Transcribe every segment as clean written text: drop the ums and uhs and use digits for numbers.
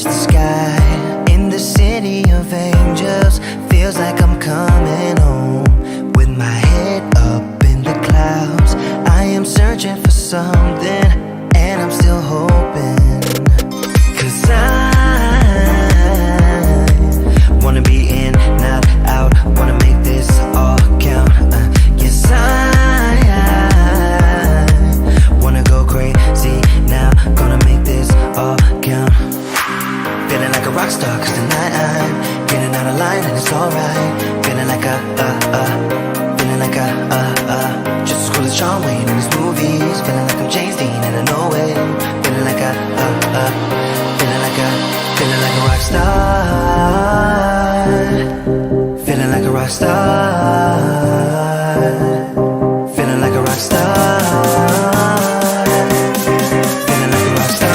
touch the sky. In the city of angels, feels like I'm coming home. With my head up in the clouds, I am searching for something, and I'm still hoping. 'Cause I wanna be in, not out, wanna make this all count. Yes, I wanna go crazy now, gonna make this all count. Feeling like a rock star, 'cause tonight I'm getting out of line and it's alright. Feeling like feeling like just as cool as John Wayne in his movies. Feeling like I'm James Dean and I know it. Feeling like feeling like a rock star. Feeling like a rock star. Feeling like a rock star. Feeling like a rock star.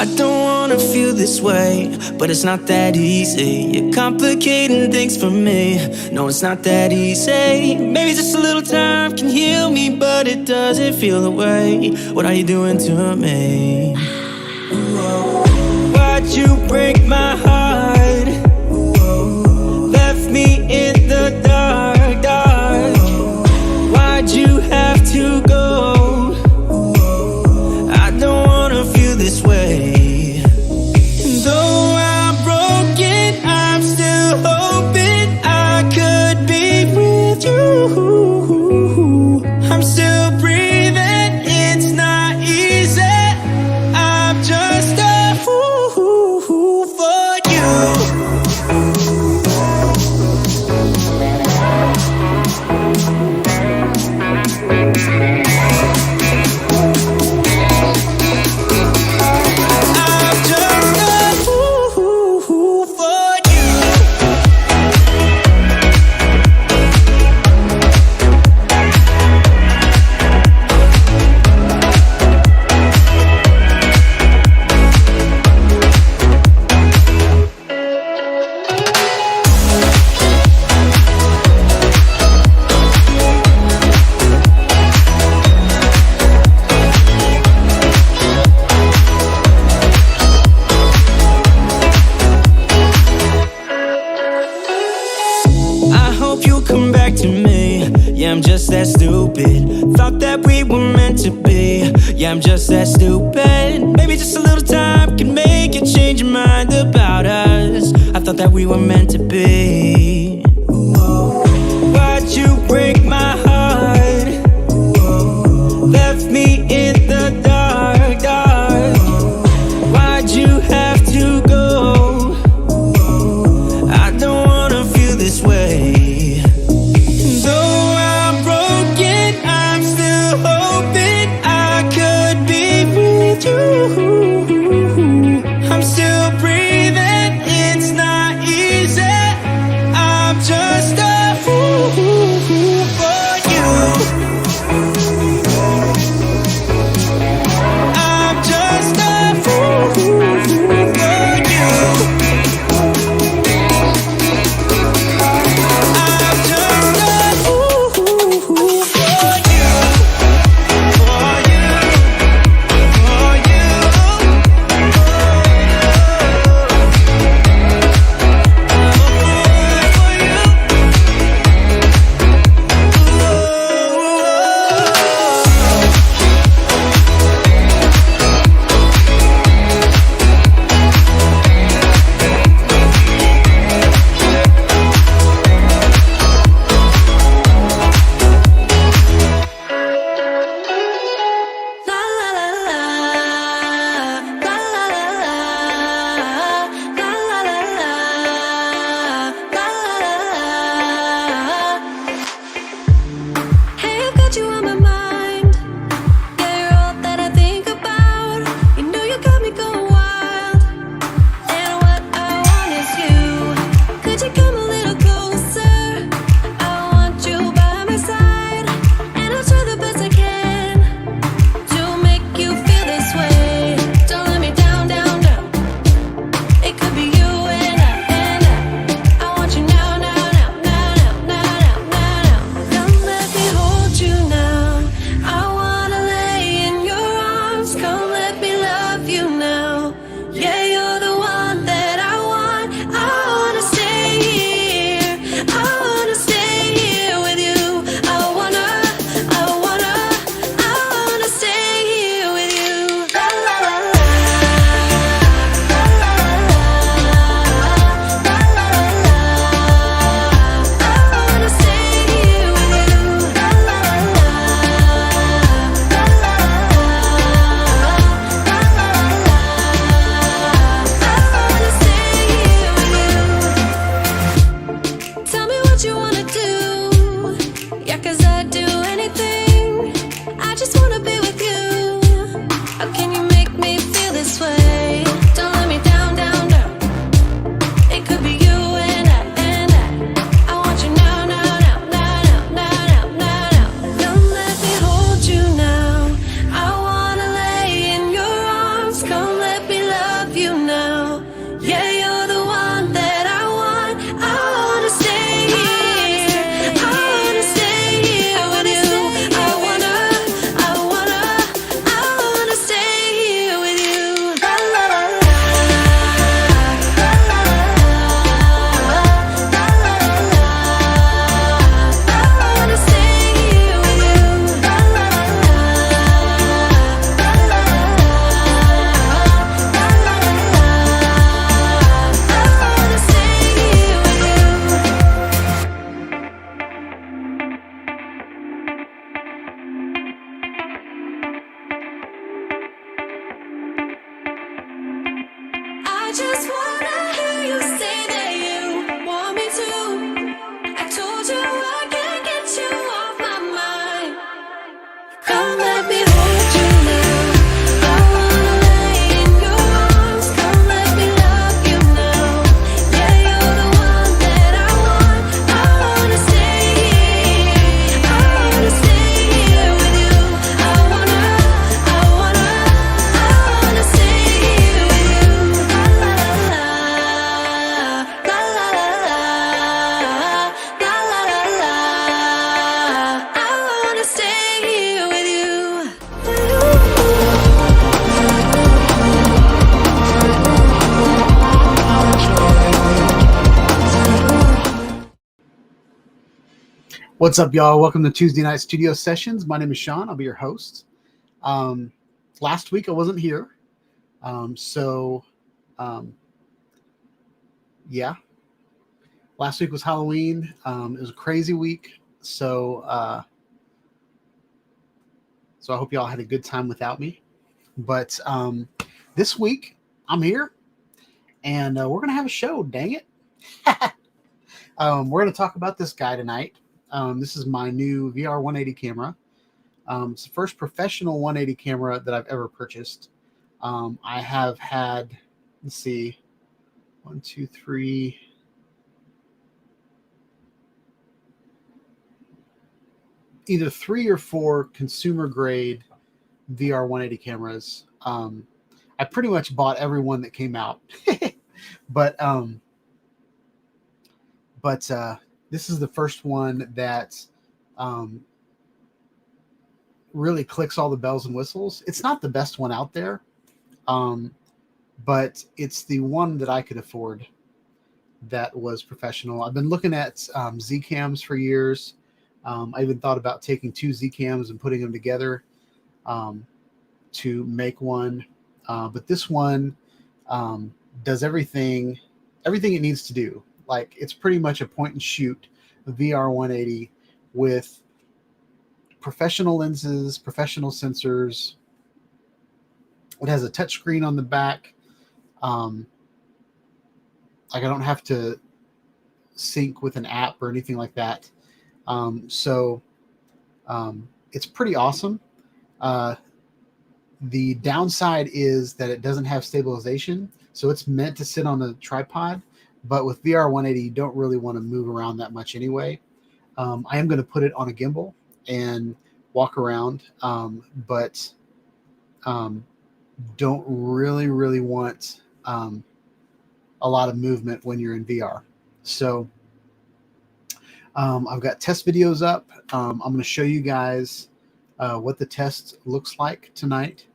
I don't wanna feel this way, but it's not that easy. You're complicating things for me. No, it's not that easy. Maybe just a little time can heal me, but it doesn't feel the way. What are you doing to me? Why'd you break my heart? Left me in the dark, dark. Why'd you have to go? I don't wanna feel this way. Though I'm broken, I'm still hoping I could be with you. I'm still breathing, it's not easy. I'm just a fool for you. I'm just that stupid. Maybe just a little time can make you change your mind about us. I thought that we were meant to be. Why'd you break my heart? Left me in the dark, dark. Why'd you have to go? I don't wanna feel this way. Though I'm broken, I'm still hoping I could be with you. I'm still breathing, it's not easy. I'm just a fool for you. I'm just a fool for you. I'm just a fool for you. For you. For What's up, y'all? Welcome to Tuesday Night Studio Sessions. My name is Sean. I'll be your host. last week I wasn't here. So yeah, last week was Halloween. It was a crazy week. So I hope y'all had a good time without me. But this week I'm here, and we're gonna have a show. Dang it! We're gonna talk about this guy tonight. This is my new VR 180 camera. It's the first professional 180 camera that I've ever purchased. I have had, let's see, 1, 2, 3. Either 3 or 4 consumer grade VR 180 cameras. I pretty much bought every one that came out, but this is the first one that really clicks all the bells and whistles. It's not the best one out there, but it's the one that I could afford that was professional. I've been looking at Z cams for years. I even thought about taking 2 Z cams and putting them together to make one. But this one does everything it needs to do. Like, it's pretty much a point and shoot VR 180 with professional lenses, professional sensors. It has a touch screen on the back. Like, I don't have to sync with an app or anything like that. So it's pretty awesome. The downside is that it doesn't have stabilization. So it's meant to sit on a tripod, but with VR 180, you don't really want to move around that much anyway. I am going to put it on a gimbal and walk around, but don't really want a lot of movement when you're in VR. So I've got test videos up. I'm going to show you guys what the test looks like tonight.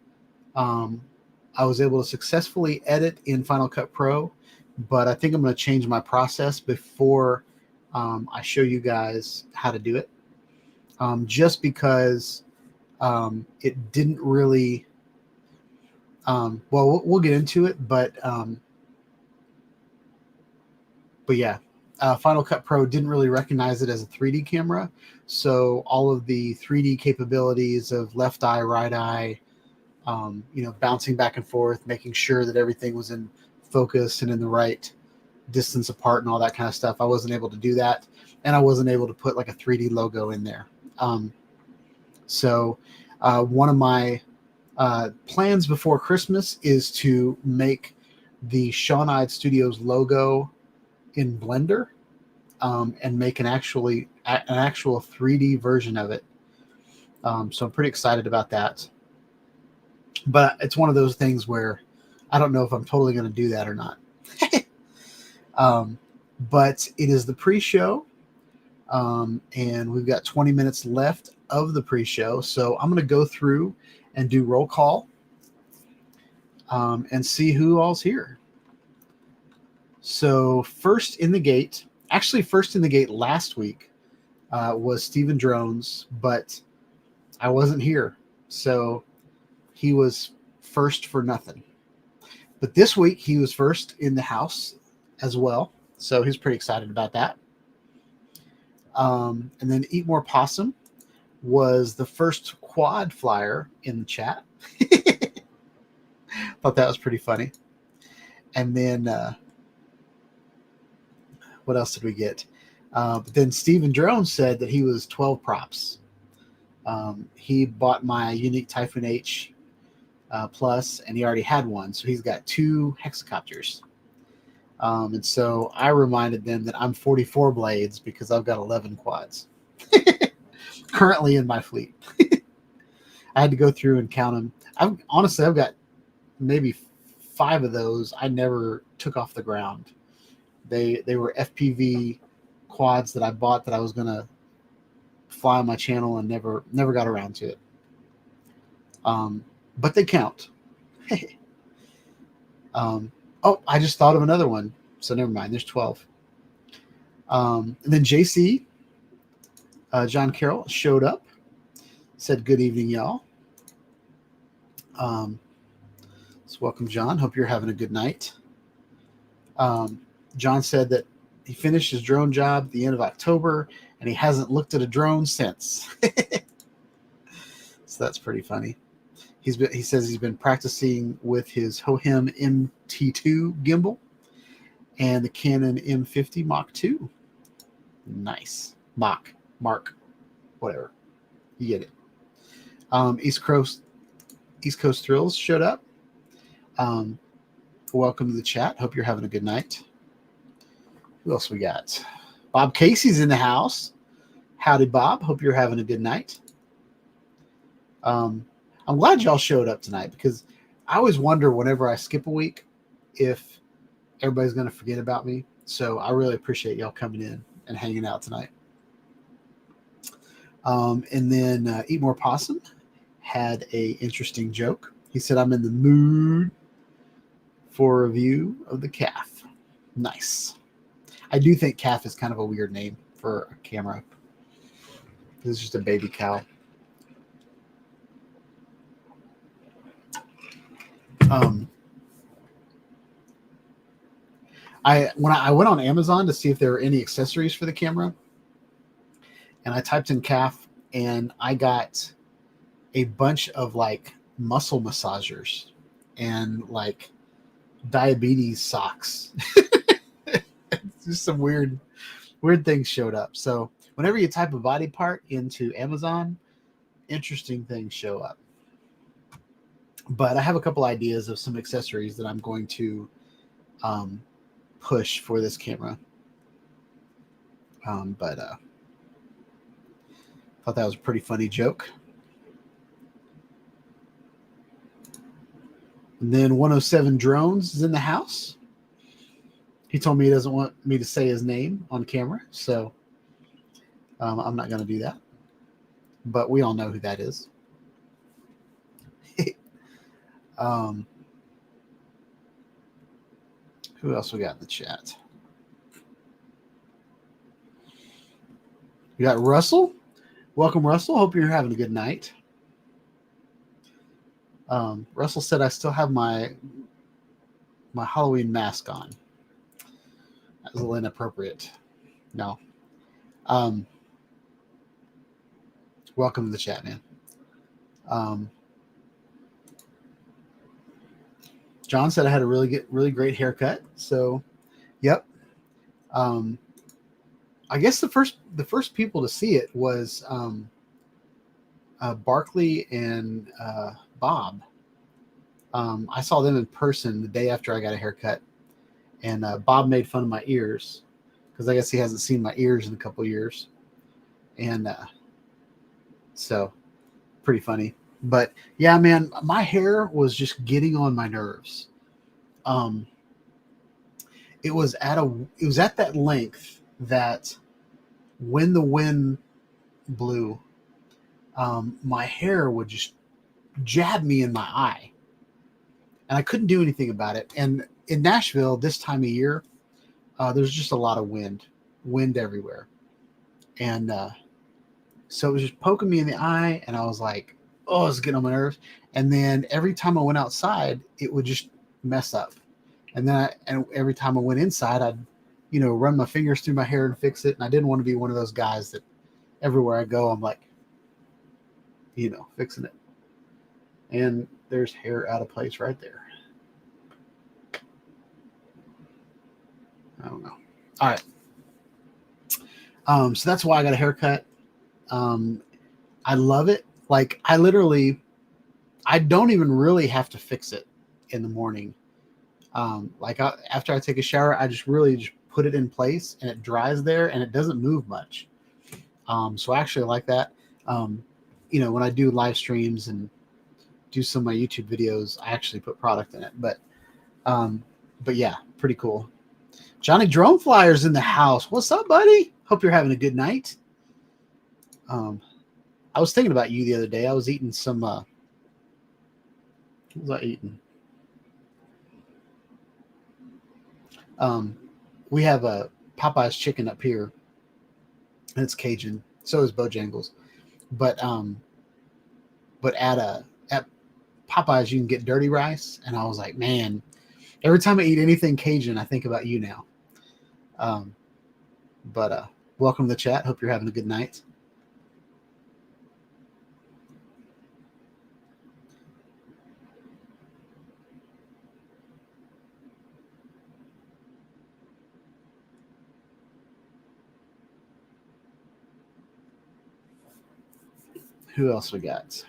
I was able to successfully edit in Final Cut Pro, but I think I'm going to change my process before I show you guys how to do it. Just because it didn't really, well, we'll get into it, but yeah, Final Cut Pro didn't really recognize it as a 3D camera. So all of the 3D capabilities of left eye, right eye, bouncing back and forth, making sure that everything was in focus and in the right distance apart and all that kind of stuff, I wasn't able to do that. And I wasn't able to put like a 3D logo in there. So one of my plans before Christmas is to make the Shawnide Studios logo in Blender and make an actual 3D version of it. So I'm pretty excited about that. But it's one of those things where I don't know if I'm totally going to do that or not. But it is the pre-show, and we've got 20 minutes left of the pre-show. So I'm going to go through and do roll call and see who all's here. So first in the gate last week was Steven Drones, but I wasn't here. So he was first for nothing. But this week he was first in the house as well. So he's pretty excited about that. And then Eat More Possum was the first quad flyer in the chat. Thought that was pretty funny. And then what else did we get? But then Steven Drones said that he was 12 props. He bought my Unique Typhoon H Plus, and he already had one. So he's got 2 hexacopters. And so I reminded them that I'm 44 blades because I've got 11 quads currently in my fleet. I had to go through and count them. I've got maybe 5 of those I never took off the ground. They were FPV quads that I bought that I was going to fly on my channel and never got around to it. But they count. Oh, I just thought of another one. So never mind. There's 12. And then JC, John Carroll, showed up. Said, good evening, y'all. So welcome, John. Hope you're having a good night. John said that he finished his drone job at the end of October, and he hasn't looked at a drone since. So that's pretty funny. He says he's been practicing with his Hohem MT2 gimbal and the Canon M50 Mark II. Nice. Mark, whatever. You get it. East Coast Thrills showed up. Welcome to the chat. Hope you're having a good night. Who else we got? Bob Casey's in the house. Howdy, Bob. Hope you're having a good night. I'm glad y'all showed up tonight because I always wonder whenever I skip a week if everybody's going to forget about me. So I really appreciate y'all coming in and hanging out tonight. And then Eat More Possum had a interesting joke. He said, I'm in the mood for a review of the calf. Nice. I do think calf is kind of a weird name for a camera. This is just a baby cow. When I went on Amazon to see if there were any accessories for the camera, and I typed in calf, and I got a bunch of like muscle massagers and like diabetes socks. Just some weird things showed up. So whenever you type a body part into Amazon, interesting things show up. But I have a couple ideas of some accessories that I'm going to push for this camera. But thought that was a pretty funny joke. And then 107 Drones is in the house. He told me he doesn't want me to say his name on camera, so I'm not going to do that. But we all know who that is. Who else we got in the chat? We got Russell. Welcome, Russell. Hope you're having a good night. Russell said, I still have my Halloween mask on. That was a little inappropriate. No. Welcome to the chat, man. John said I had a really great haircut. So, yep. I guess the first people to see it was Barkley and Bob. I saw them in person the day after I got a haircut, and Bob made fun of my ears because I guess he hasn't seen my ears in a couple of years, and so pretty funny. But yeah, man, my hair was just getting on my nerves. It was at that length that when the wind blew, my hair would just jab me in my eye, and I couldn't do anything about it. And in Nashville this time of year, there's just a lot of wind everywhere, and so it was just poking me in the eye, and I was like, oh, it's getting on my nerves. And then every time I went outside, it would just mess up. And then every time I went inside, I'd, run my fingers through my hair and fix it. And I didn't want to be one of those guys that everywhere I go, I'm like, fixing it. And there's hair out of place right there. I don't know. All right. So that's why I got a haircut. I love it. Like I don't even really have to fix it in the morning. After I take a shower, I just put it in place and it dries there and it doesn't move much. So I actually like that. When I do live streams and do some of my YouTube videos, I actually put product in it. But yeah, pretty cool. Johnny Drone Flyer's in the house. What's up, buddy? Hope you're having a good night. I was thinking about you the other day. I was eating some, what was I eating? We have a Popeye's chicken up here, and it's Cajun. So is Bojangles. But at Popeyes, you can get dirty rice. And I was like, man, every time I eat anything Cajun, I think about you now. But welcome to the chat. Hope you're having a good night. Who else we got?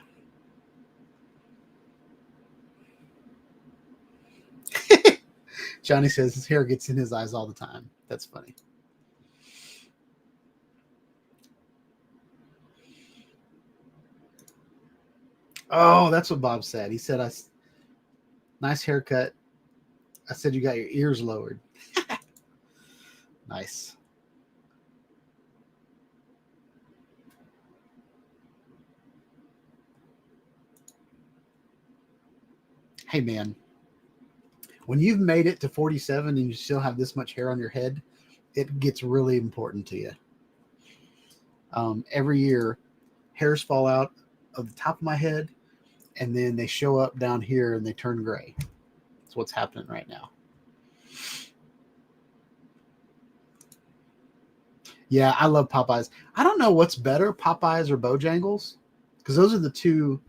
Johnny says his hair gets in his eyes all the time. That's funny. Oh, that's what Bob said. He said, nice haircut. I said, you got your ears lowered. Nice. Hey, man. When you've made it to 47 and you still have this much hair on your head, it gets really important to you. Every year, hairs fall out of the top of my head, and then they show up down here and they turn gray. That's what's happening right now. Yeah, I love Popeyes. I don't know what's better, Popeyes or Bojangles, because those are the two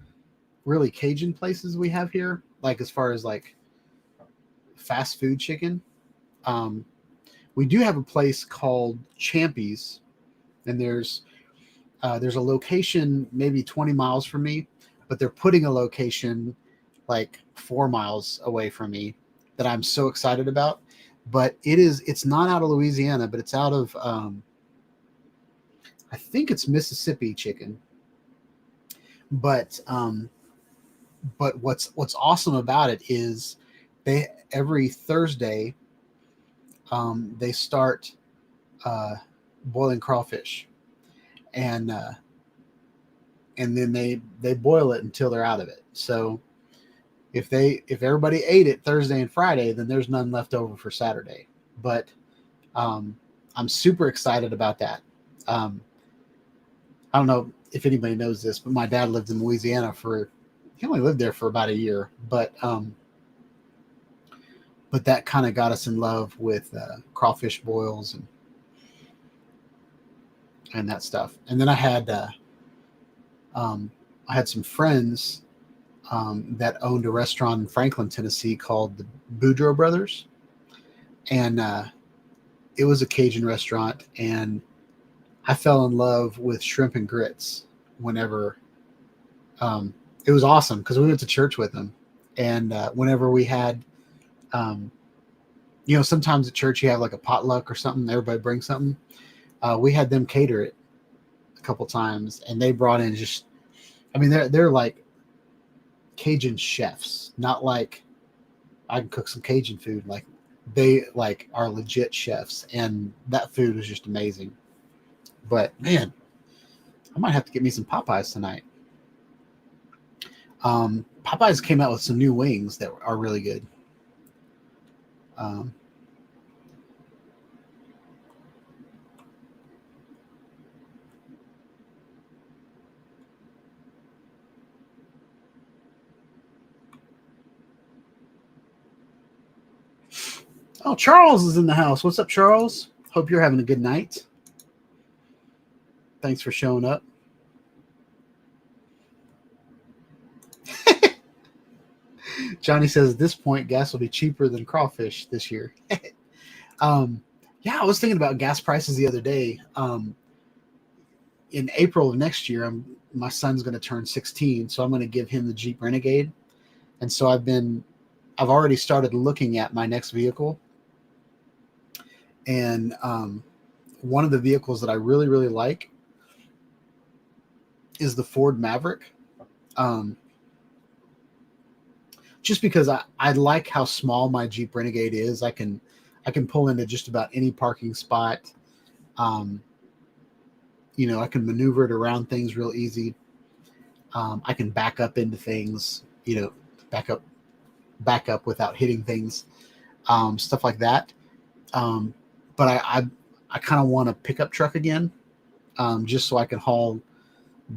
really Cajun places we have here. Like as far as like fast food chicken, we do have a place called Champy's, and there's a location maybe 20 miles from me, but they're putting a location like 4 miles away from me that I'm so excited about. But it's not out of Louisiana, but it's out of I think it's Mississippi chicken. But what's awesome about it is they every Thursday they start boiling crawfish, and then they boil it until they're out of it. So if everybody ate it Thursday and Friday, then there's none left over for Saturday. But I'm super excited about that. I don't know if anybody knows this, but my dad lived in Louisiana he only lived there for about a year, but that kind of got us in love with crawfish boils and that stuff. And then I had some friends that owned a restaurant in Franklin, Tennessee called the Boudreaux Brothers, and it was a Cajun restaurant, and I fell in love with shrimp and grits whenever. It was awesome because we went to church with them, and whenever we had, sometimes at church you have like a potluck or something, everybody brings something. We had them cater it a couple times, and they brought in they're like Cajun chefs, not like I can cook some Cajun food. Like they like are legit chefs, and that food was just amazing. But man, I might have to get me some Popeyes tonight. Popeyes came out with some new wings that are really good. Oh, Charles is in the house. What's up, Charles? Hope you're having a good night. Thanks for showing up. Johnny says at this point, gas will be cheaper than crawfish this year. Yeah, I was thinking about gas prices the other day. In April of next year, my son's going to turn 16, so I'm going to give him the Jeep Renegade. And so I've already started looking at my next vehicle. And one of the vehicles that I really, really like is the Ford Maverick. Just because I like how small my Jeep Renegade is. I can pull into just about any parking spot. I can maneuver it around things real easy. I can back up into things, back up without hitting things, stuff like that. But I kind of want a pickup truck again, just so I can haul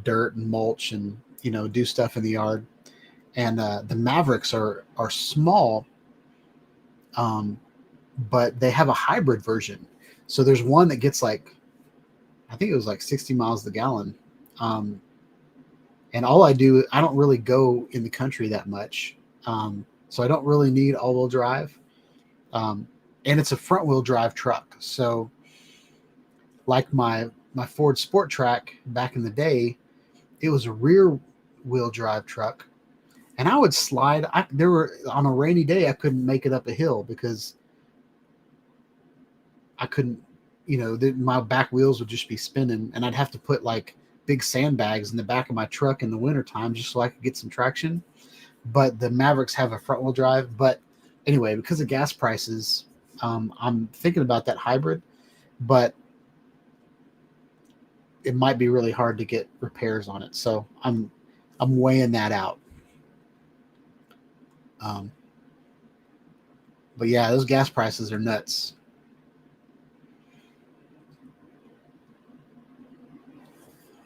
dirt and mulch and, do stuff in the yard. and the Mavericks are small, but they have a hybrid version. So there's one that gets like, I think it was like 60 miles a gallon. And all I don't really go in the country that much. So I don't really need all-wheel drive. And it's a front-wheel drive truck. So like my Ford Sport Track back in the day, it was a rear-wheel drive truck. And I would slide. On a rainy day, I couldn't make it up a hill because I couldn't, my back wheels would just be spinning, and I'd have to put like big sandbags in the back of my truck in the wintertime just so I could get some traction. But the Mavericks have a front wheel drive. But anyway, because of gas prices, I'm thinking about that hybrid, but it might be really hard to get repairs on it. So I'm weighing that out. But yeah, those gas prices are nuts.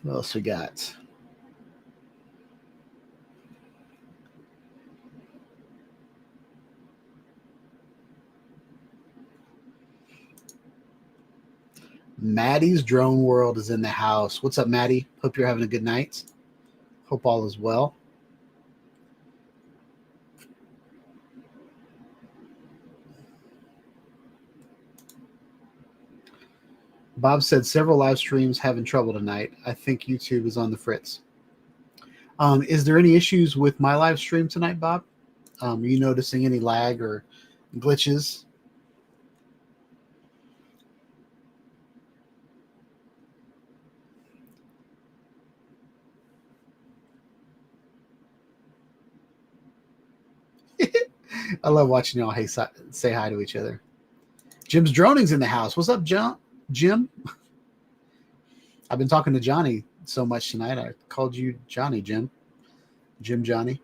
What else we got? Maddie's Drone World is in the house. What's up, Maddie? Hope you're having a good night. Hope all is well. Bob said several live streams having trouble tonight. I think YouTube is on the fritz. Is there any issues with my live stream tonight, Bob? Are you noticing any lag or glitches? I love watching y'all say hi to each other. Jim's Droning's in the house. What's up, Jim? I've been talking to Johnny so much tonight. I called you Johnny, Jim. Johnny.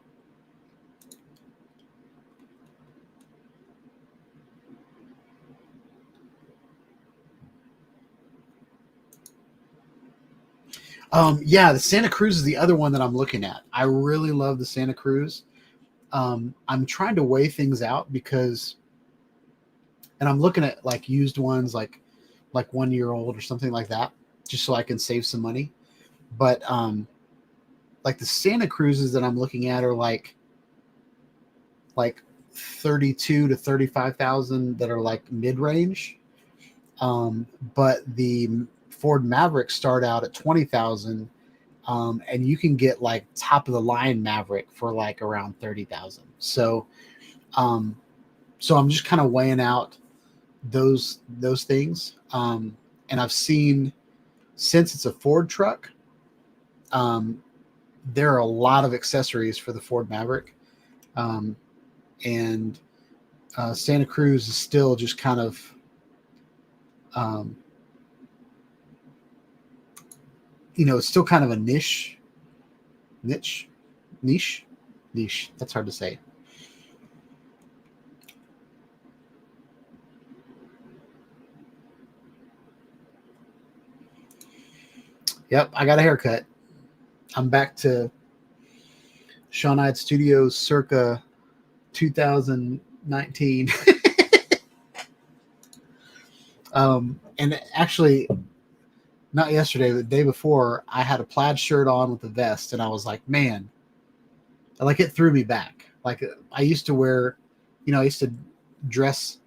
Yeah, the Santa Cruz is the other one that I'm looking at. I really love the Santa Cruz. I'm trying to weigh things out because, and I'm looking at like used ones, like 1 year old or something like that, just so I can save some money. But like the Santa Cruzes that I'm looking at are like 32 to 35,000 that are like mid range. But the Ford Mavericks start out at 20,000. And you can get like top of the line Maverick for like around 30,000. So I'm just kind of weighing out those things. And I've seen, since it's a Ford truck, there are a lot of accessories for the Ford Maverick. And Santa Cruz is still just kind of, it's still kind of a niche. That's hard to say. Yep, I got a haircut. I'm back to Sean Hyde Studios circa 2019. And actually, not yesterday, but the day before, I had a plaid shirt on with a vest, and I was like, man, like it threw me back. Like I used to wear, I used to dress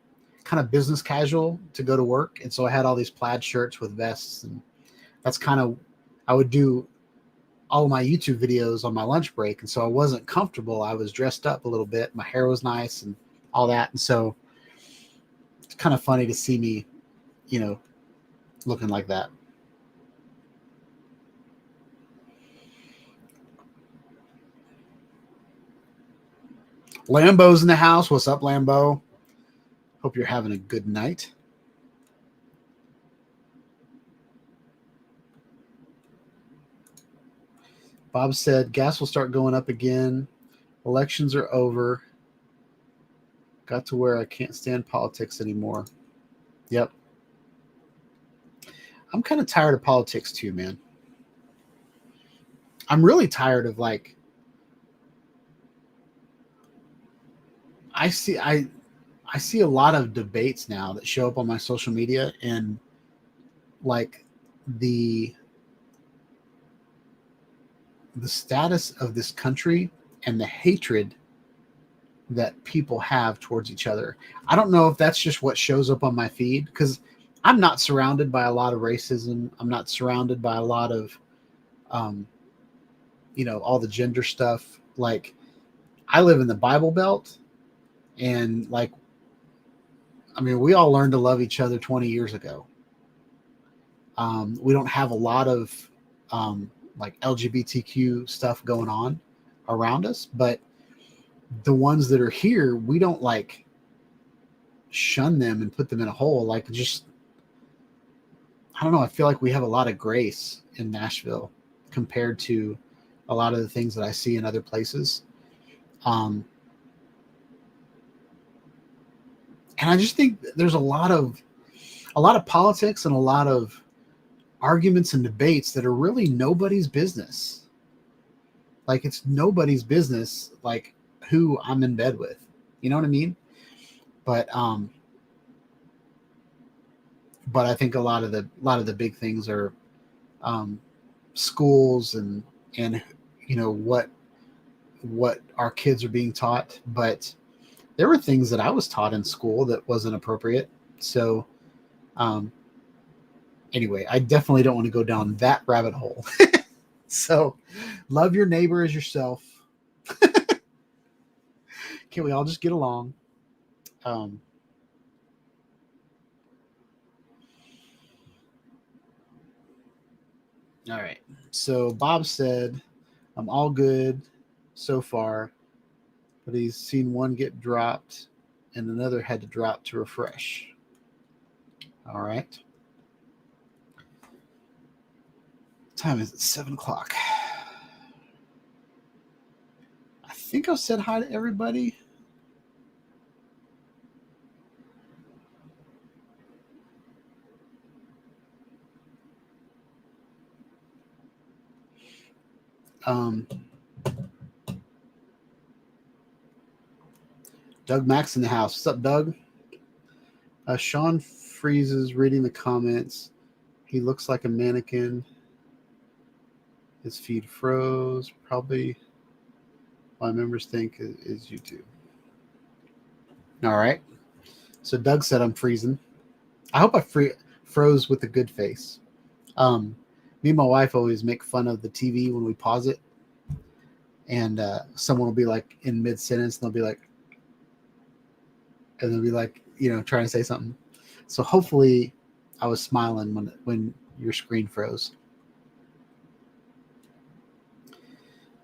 kind of business casual to go to work. And so I had all these plaid shirts with vests, and that's kind of, I would do all of my YouTube videos on my lunch break. And so I wasn't comfortable. I was dressed up a little bit. My hair was nice and all that. And so it's kind of funny to see me, looking like that. Lambo's in the house. What's up, Lambo? Hope you're having a good night. Bob said gas will start going up again. Elections are over. Got to where I can't stand politics anymore. Yep. I'm kind of tired of politics too, man. I'm really tired of like I see a lot of debates now that show up on my social media, and like the status of this country and the hatred that people have towards each other. I don't know if that's just what shows up on my feed, because I'm not surrounded by a lot of racism. I'm not surrounded by a lot of, um, all the gender stuff. Like, I live in the Bible Belt, and like, I mean, we all learned to love each other 20 years ago. We don't have a lot of like LGBTQ stuff going on around us, but the ones that are here, we don't like shun them and put them in a hole. Like, just, I don't know. I feel like we have a lot of grace in Nashville compared to a lot of the things that I see in other places. And I just think there's a lot of politics and a lot of arguments and debates that are really nobody's business. Like, it's nobody's business, like, who I'm in bed with. You know what I mean? But I think a lot of the big things are schools and what our kids are being taught. But there were things that I was taught in school that wasn't appropriate. So anyway, I definitely don't want to go down that rabbit hole. So love your neighbor as yourself. Can we all just get along? All right. So Bob said, I'm all good so far, but he's seen one get dropped and another had to drop to refresh. All right. Time is 7:00. I think I've said hi to everybody. Doug Max in the house. What's up, Doug? Sean freezes reading the comments. He looks like a mannequin. His feed froze. Probably my members think is YouTube. All right. So Doug said I'm freezing. I hope I froze with a good face. Me and my wife always make fun of the TV when we pause it. And someone will be like in mid-sentence, and they'll be like, trying to say something. So hopefully I was smiling when your screen froze.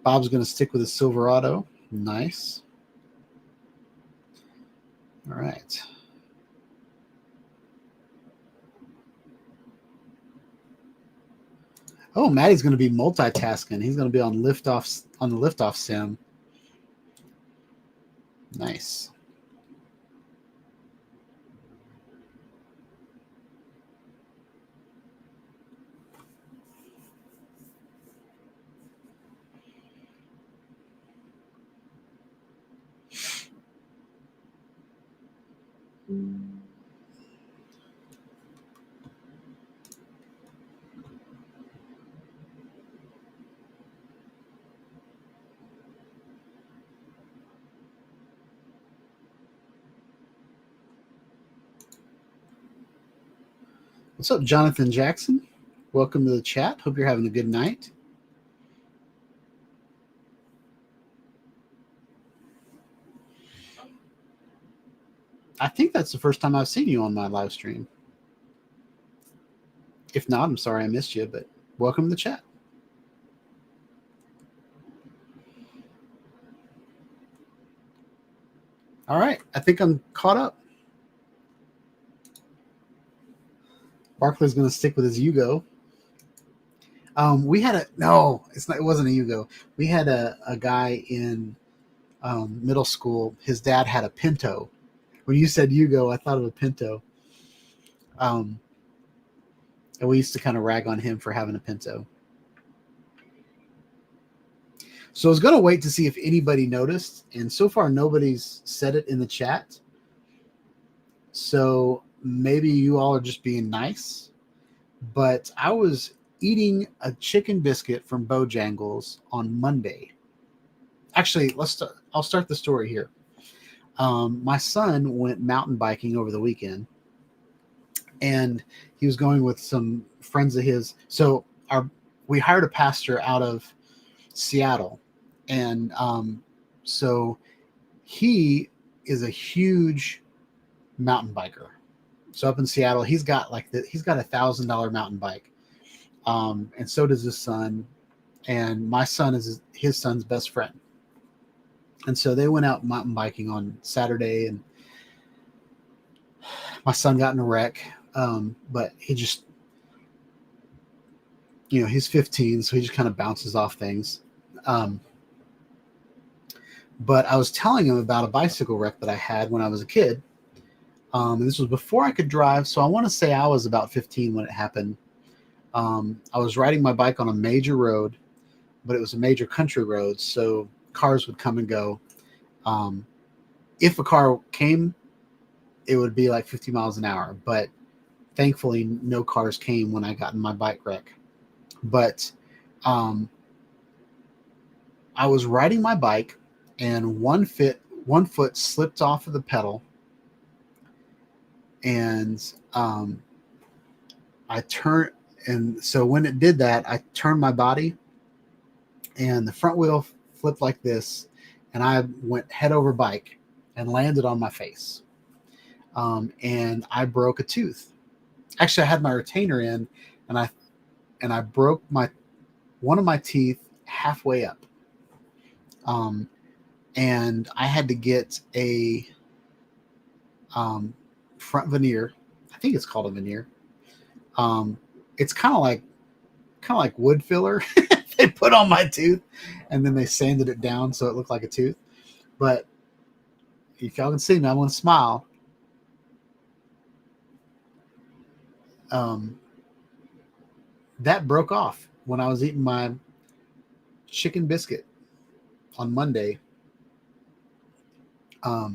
Bob's going to stick with his Silverado. Nice. All right. Oh, Maddie's going to be multitasking. He's going to be on the liftoff sim. Nice. What's up, Jonathan Jackson? Welcome to the chat. Hope you're having a good night. I think that's the first time I've seen you on my live stream. If not, I'm sorry I missed you, but welcome to the chat. All right. I think I'm caught up. Barkley's going to stick with his Yugo. It wasn't a Yugo. We had a guy in middle school. His dad had a Pinto. When you said Yugo, I thought of a Pinto. And we used to kind of rag on him for having a Pinto. So I was going to wait to see if anybody noticed, and so far nobody's said it in the chat. So maybe you all are just being nice. But I was eating a chicken biscuit from Bojangles on Monday. Actually, I'll start the story here. My son went mountain biking over the weekend, and he was going with some friends of his. So we hired a pastor out of Seattle, and so he is a huge mountain biker. So up in Seattle, he's got $1,000 mountain bike, and so does his son, and my son is his son's best friend. And so they went out mountain biking on Saturday, and my son got in a wreck, but he just, he's 15, so he just kind of bounces off things. But I was telling him about a bicycle wreck that I had when I was a kid. And this was before I could drive, so I want to say I was about 15 when it happened. I was riding my bike on a major road, but it was a major country road, so cars would come and go. If a car came, it would be like 50 miles an hour, but thankfully no cars came when I got in my bike wreck. But I was riding my bike, and one foot slipped off of the pedal, and I turned, and so when it did that, I turned my body, and the front wheel flipped like this, and I went head over bike and landed on my face, and I broke a tooth. Actually, I had my retainer in, and I broke one of my teeth halfway up. And I had to get a front veneer. I think it's called a veneer. It's kind of like wood filler they put on my tooth, and then they sanded it down so it looked like a tooth. But if y'all can see me, I'm going to smile. That broke off when I was eating my chicken biscuit on Monday. But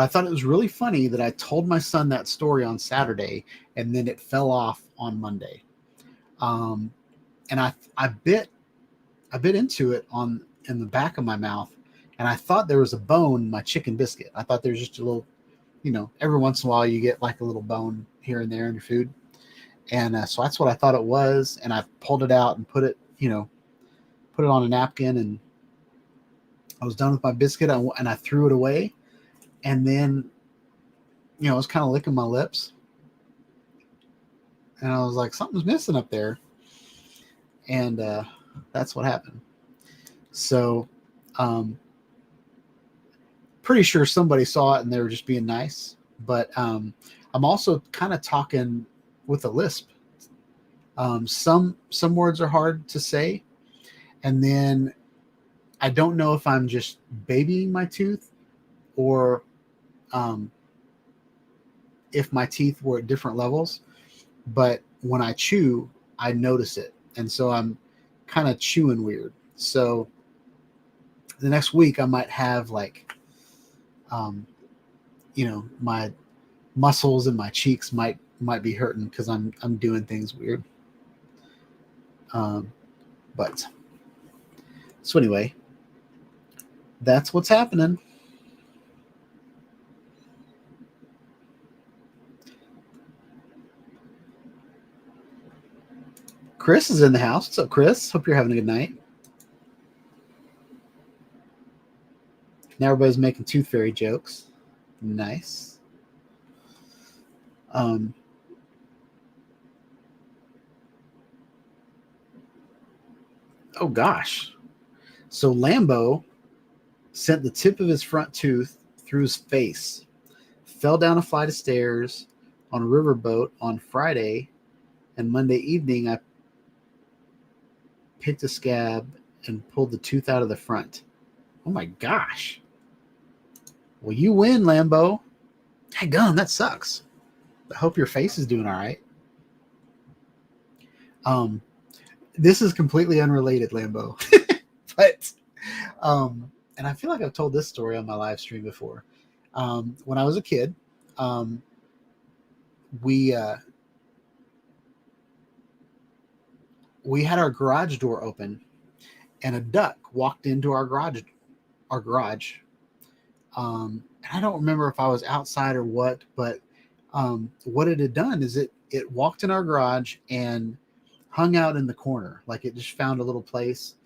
I thought it was really funny that I told my son that story on Saturday, and then it fell off on Monday. And I bit into it in the back of my mouth, and I thought there was a bone in my chicken biscuit. I thought there was just a little, every once in a while you get like a little bone here and there in your food. And so that's what I thought it was. And I pulled it out and put it on a napkin, and I was done with my biscuit, and I threw it away. And then, I was kind of licking my lips, and I was like, something's missing up there. And that's what happened. So, pretty sure somebody saw it and they were just being nice. But I'm also kind of talking with a lisp. Some words are hard to say, and then I don't know if I'm just babying my tooth or if my teeth were at different levels. But when I chew, I notice it, and so I'm kind of chewing weird. So the next week I might have like, my muscles in my cheeks might be hurting because I'm doing things weird. But so anyway, that's what's happening. Chris is in the house. What's up, Chris? Hope you're having a good night. Now everybody's making tooth fairy jokes. Nice. Oh gosh. So Lambo sent the tip of his front tooth through his face, fell down a flight of stairs on a riverboat on Friday, and Monday evening I picked a scab and pulled the tooth out of the front. Oh my gosh. Well, you win, Lambo. Hey, gum, that sucks. I hope your face is doing all right. This is completely unrelated, Lambo. But and I feel like I've told this story on my live stream before. When I was a kid, um, we we had our garage door open, and a duck walked into our garage. And I don't remember if I was outside or what, but what it had done is it walked in our garage and hung out in the corner, like it just found a little place,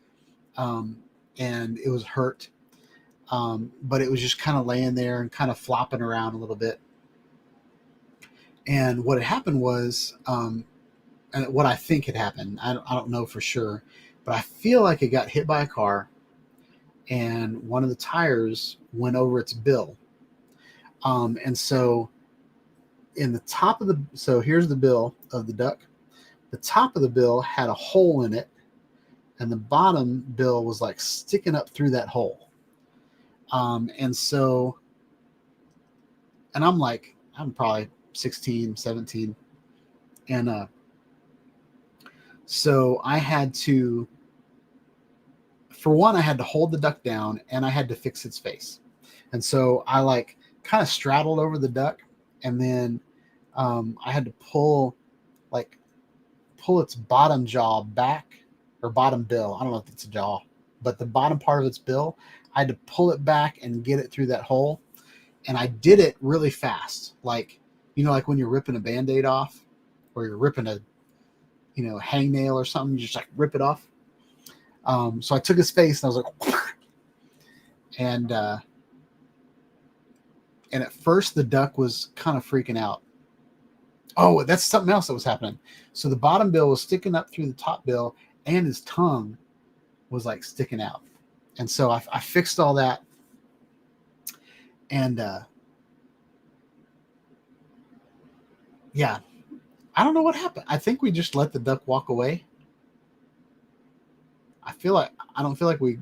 um, and it was hurt, but it was just kind of laying there and kind of flopping around a little bit. And what had happened was, and what I think had happened, I don't know for sure, but I feel like it got hit by a car, and one of the tires went over its bill. And so in the top of the so here's the bill of the duck. The top of the bill had a hole in it, and the bottom bill was like sticking up through that hole. And so, and I'm probably 16, 17. And so I had to, for one, I had to hold the duck down and I had to fix its face. And so I like kind of straddled over the duck, and then I had to like pull its bottom jaw back, or bottom bill. I don't know if it's a jaw, but the bottom part of its bill, I had to pull it back and get it through that hole. And I did it really fast. Like, like when you're ripping a Band-Aid off, or you're ripping a, hangnail or something, you just like rip it off. So I took his face and I was like, and at first the duck was kind of freaking out. Oh, that's something else that was happening. So the bottom bill was sticking up through the top bill, and his tongue was like sticking out. And so I fixed all that. And yeah, I don't know what happened. I think we just let the duck walk away. I don't feel like we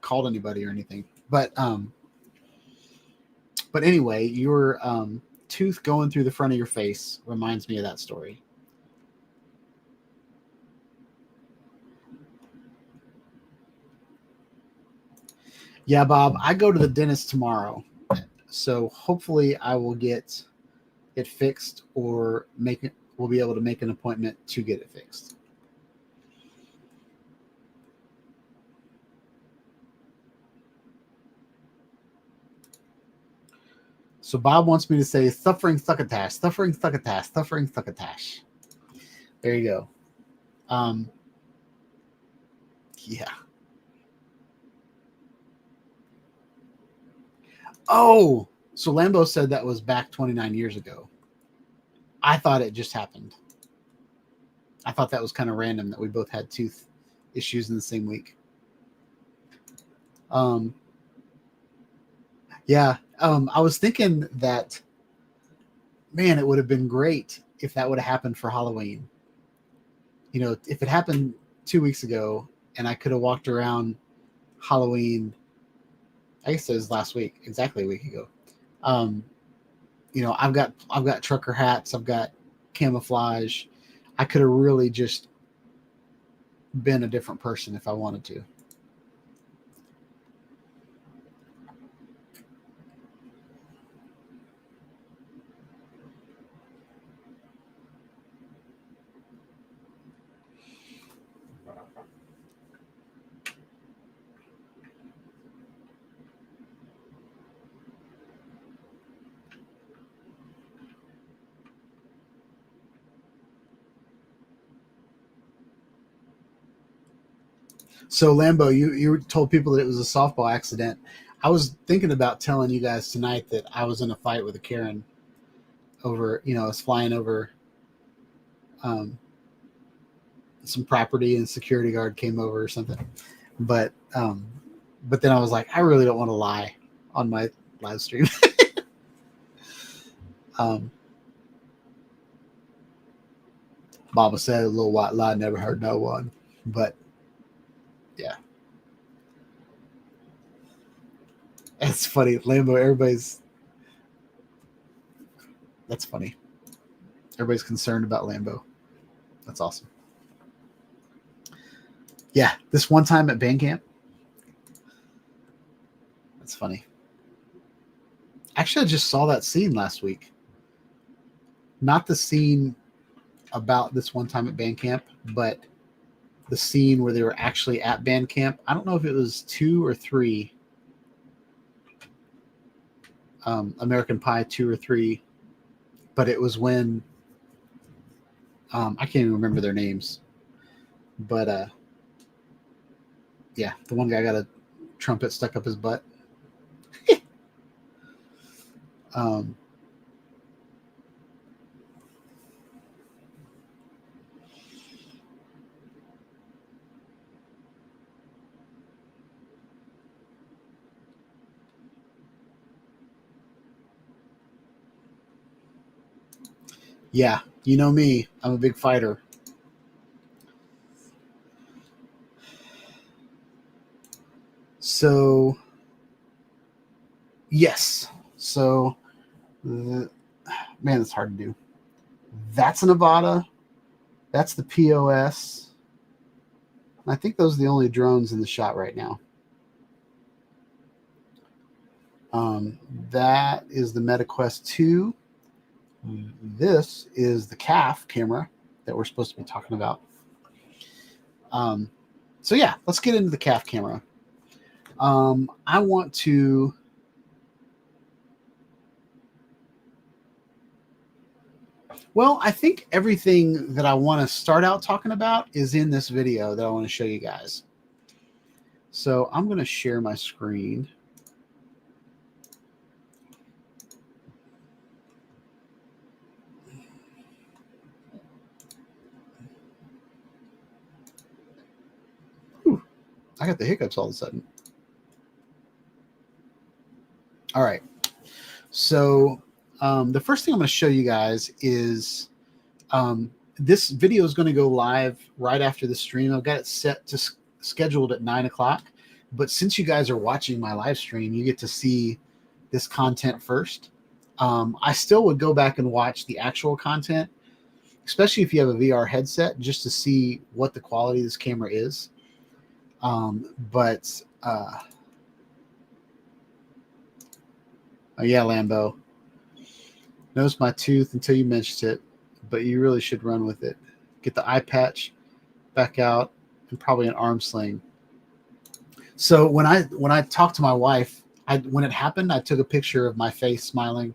called anybody or anything. But anyway, your tooth going through the front of your face reminds me of that story. Yeah, Bob, I go to the dentist tomorrow, so hopefully I will get it fixed, or we'll be able to make an appointment to get it fixed. So Bob wants me to say suffering succotash, suffering succotash, suffering succotash. There you go. Yeah. Oh, so Lambo said that was back 29 years ago. I thought it just happened. I thought that was kind of random that we both had tooth issues in the same week. Yeah. I was thinking that, man, it would have been great if that would have happened for Halloween. If it happened 2 weeks ago and I could have walked around Halloween, I guess it was last week, exactly a week ago. I've got trucker hats, I've got camouflage. I could have really just been a different person if I wanted to. So Lambo, you told people that it was a softball accident. I was thinking about telling you guys tonight that I was in a fight with a Karen over, I was flying over some property, and security guard came over or something. But then I was like, I really don't want to lie on my live stream. Mama said a little white lie never hurt no one. But yeah. It's funny. Lambo, that's funny. Everybody's concerned about Lambo. That's awesome. Yeah, this one time at band camp. That's funny. Actually, I just saw that scene last week. Not the scene about this one time at band camp, but the scene where they were actually at band camp. I don't know if it was 2 or 3. American Pie 2 or 3, but it was when I can't even remember their names, but yeah, the one guy got a trumpet stuck up his butt. um, yeah, you know me, I'm a big fighter. So yes, so man, it's hard to do. That's a Nevada. That's the POS. I think those are the only drones in the shot right now. That is the MetaQuest 2. This is the CAF camera that we're supposed to be talking about. So yeah, let's get into the CAF camera. I want to I think everything that I want to start out talking about is in this video that I want to show you guys. So I'm going to share my screen. Whew, I got the hiccups all of a sudden. All right. So the first thing I'm going to show you guys is this video is going to go live right after the stream. I've got it set to scheduled at 9 o'clock. But since you guys are watching my live stream, you get to see this content first. I still would go back and watch the actual content, especially if you have a VR headset, just to see what the quality of this camera is. Oh yeah, Lambo. Knows my tooth until you mentioned it, but you really should run with it. Get the eye patch back out and probably an arm sling. So when I talked to my wife, when it happened, I took a picture of my face smiling.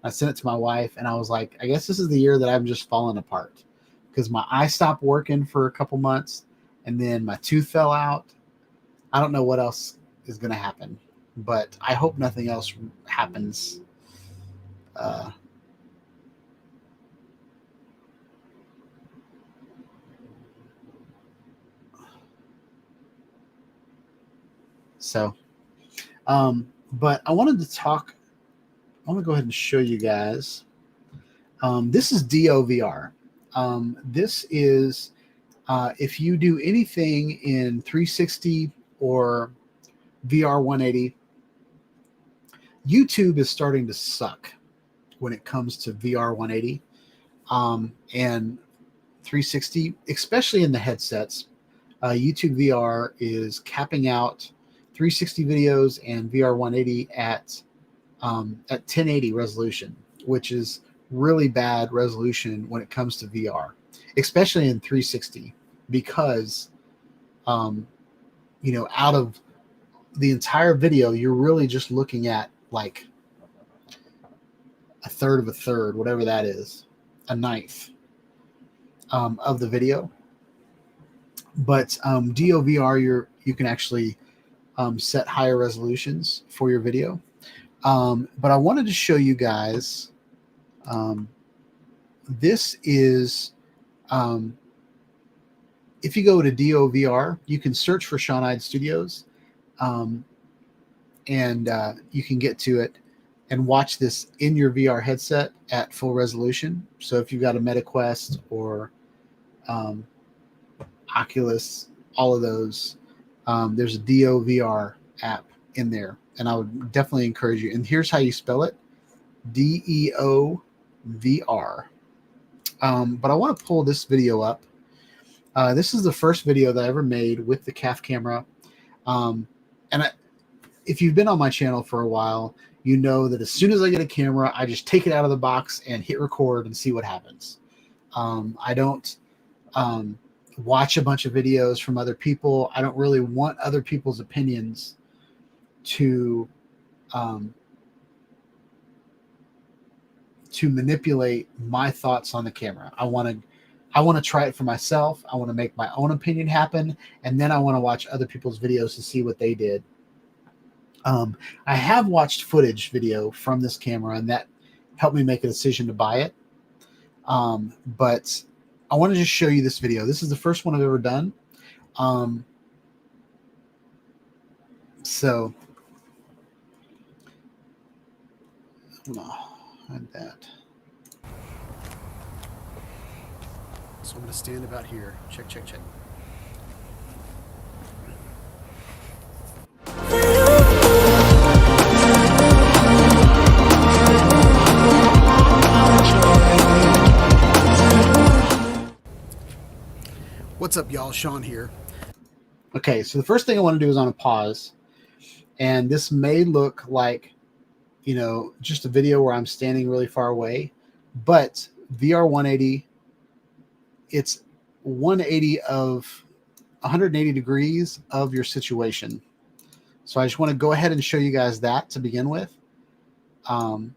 I sent it to my wife, and I was like, I guess this is the year that I'm just falling apart, because my eye stopped working for a couple months, and then my tooth fell out. I don't know what else is going to happen, but I hope nothing else happens. But I wanted to talk. I want to go ahead and show you guys. This is DOVR. This is if you do anything in 360 or VR 180, YouTube is starting to suck when it comes to VR 180 and 360, especially in the headsets. YouTube VR is capping out 360 videos and VR 180 at 1080 resolution, which is really bad resolution when it comes to VR, especially in 360, because out of the entire video, you're really just looking at like a third of a third, whatever that is, a ninth of the video. But DOVR, you can actually set higher resolutions for your video. But I wanted to show you guys, this is, if you go to DOVR, you can search for Shawneid Studios, and you can get to it and watch this in your VR headset at full resolution. So if you've got a MetaQuest or Oculus, all of those, there's a DOVR app in there, and I would definitely encourage you. And here's how you spell it: DEOVR. But I want to pull this video up, This is the first video that I ever made with the CAF camera. Um, and if you've been on my channel for a while, you know that as soon as I get a camera, I just take it out of the box and hit record and see what happens. I don't watch a bunch of videos from other people. I don't really want other people's opinions to manipulate my thoughts on the camera. I want to try it for myself. I want to make my own opinion happen, and then I want to watch other people's videos to see what they did. I have watched footage video from this camera, and that helped me make a decision to buy it. But I want to just show you this video. This is the first one I've ever done. So hold on, hide that. So I'm going to stand about here. Check, check, check. What's up, y'all? Sean here. Okay, so the first thing I want to do is on a pause. And this may look like, you know, just a video where I'm standing really far away. But VR 180, it's 180 degrees of your situation. So I just want to go ahead and show you guys that to begin with. And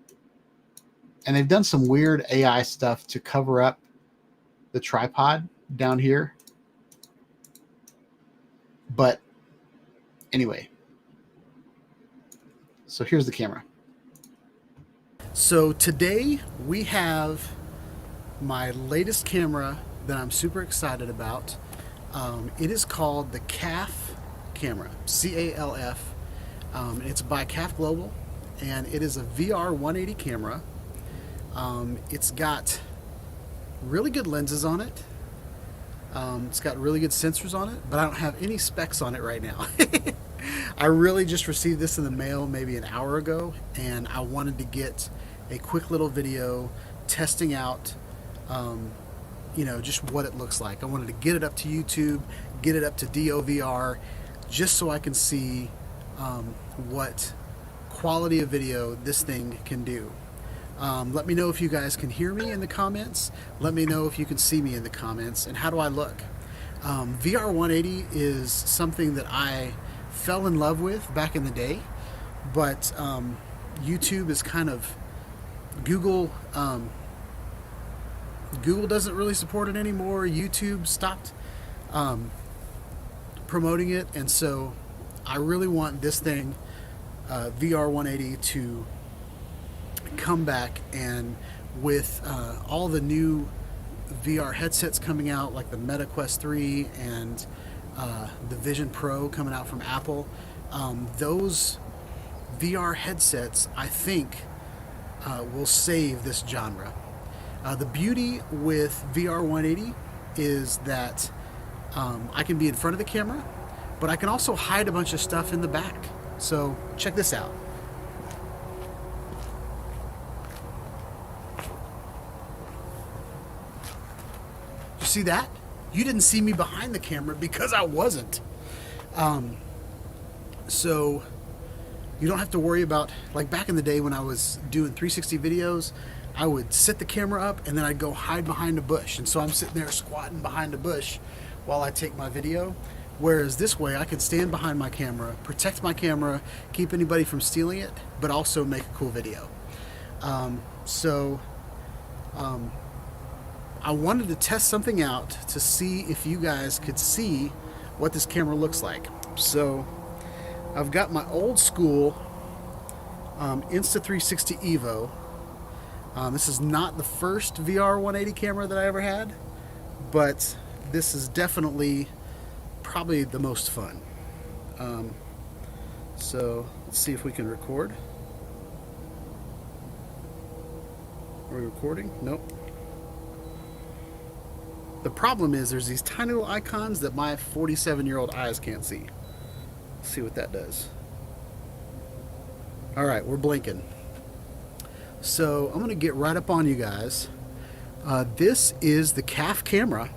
they've done some weird AI stuff to cover up the tripod down here. But anyway, so here's the camera. So today we have my latest camera that I'm super excited about. It is called the CAF camera, C-A-L-F. It's by CAF Global, and it is a VR 180 camera. It's got really good lenses on it. It's got really good sensors on it, but I don't have any specs on it right now. I really just received this in the mail maybe an hour ago, and I wanted to get a quick little video testing out, you know, just what it looks like. I wanted to get it up to YouTube, get it up to DOVR, just so I can see what quality of video this thing can do. Let me know if you guys can hear me in the comments. Let me know if you can see me in the comments. And how do I look? VR 180 is something that I fell in love with back in the day, but YouTube is kind of Google doesn't really support it anymore. YouTube stopped promoting it, and so I really want this thing, VR 180, to come back, and with all the new VR headsets coming out, like the Meta Quest 3 and the Vision Pro coming out from Apple, those VR headsets, I think, will save this genre. The beauty with VR 180 is that I can be in front of the camera, but I can also hide a bunch of stuff in the back. So check this out. You see that? You didn't see me behind the camera because I wasn't. So you don't have to worry about, like back in the day when I was doing 360 videos, I would set the camera up and then I'd go hide behind a bush. And so I'm sitting there squatting behind a bush while I take my video. Whereas this way I can stand behind my camera, protect my camera, keep anybody from stealing it, but also make a cool video. I wanted to test something out to see if you guys could see what this camera looks like. So I've got my old school Insta360 Evo. This is not the first VR 180 camera that I ever had, but this is definitely probably the most fun. So let's see if we can record. Are we recording? Nope. The problem is there's these tiny little icons that my 47-year-old eyes can't see. Let's see what that does. All right, we're blinking. So I'm gonna get right up on you guys. This is the CAF camera.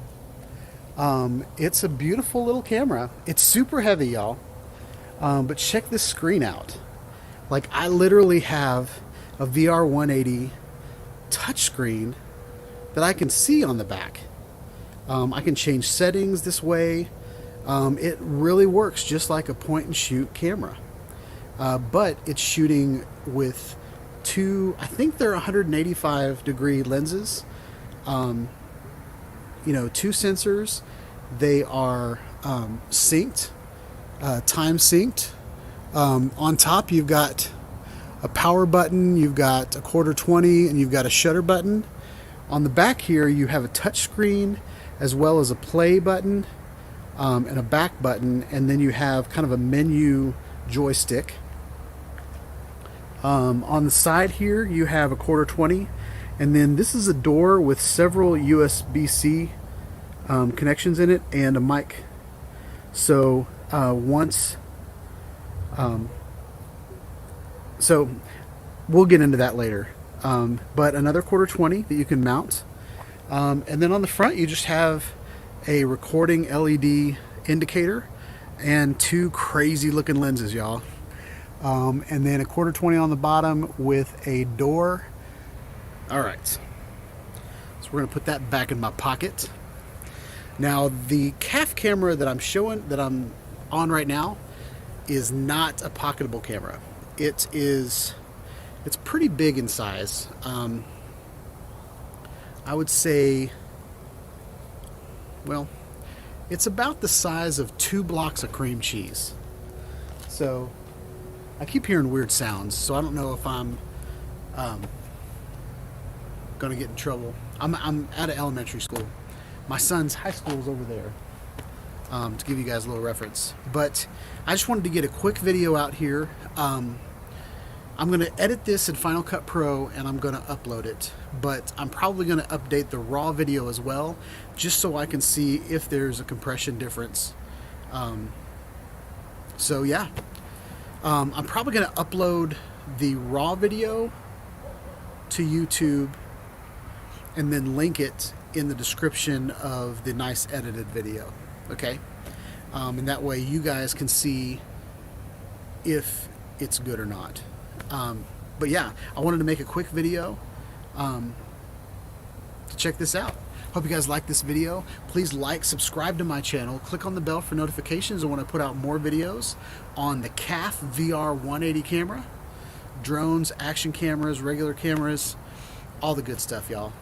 It's a beautiful little camera. It's super heavy, y'all. But check this screen out. Like, I literally have a VR 180 touchscreen that I can see on the back. I can change settings this way. It really works just like a point and shoot camera. But it's shooting with two, I think they're 185 degree lenses. Two sensors. They are synced, time synced. On top, you've got a power button, you've got a quarter 20, and you've got a shutter button. On the back here, you have a touch screen as well as a play button and a back button, and then you have kind of a menu joystick. On the side here, you have a quarter 20, and then this is a door with several USB-C connections in it and a mic. So so we'll get into that later. But another quarter 20 that you can mount. And then on the front, you just have a recording LED indicator and two crazy looking lenses, y'all. And then a quarter 20 on the bottom with a door. All right. So we're going to put that back in my pocket. Now, the CAF camera that I'm on right now is not a pocketable camera. It's pretty big in size. I would say, well, it's about the size of 2 blocks of cream cheese. So I keep hearing weird sounds, so I don't know if I'm going to get in trouble. I'm at an elementary school. My son's high school is over there, to give you guys a little reference. But I just wanted to get a quick video out here. I'm going to edit this in Final Cut Pro and I'm going to upload it. But I'm probably going to update the raw video as well, just so I can see if there's a compression difference. So yeah. I'm probably going to upload the raw video to YouTube and then link it in the description of the nice edited video. Okay? And that way you guys can see if it's good or not. But yeah, I wanted to make a quick video to check this out. Hope you guys like this video. Please like, subscribe to my channel, click on the bell for notifications when I put out more videos on the CAF VR 180 camera, drones, action cameras, regular cameras, all the good stuff, y'all.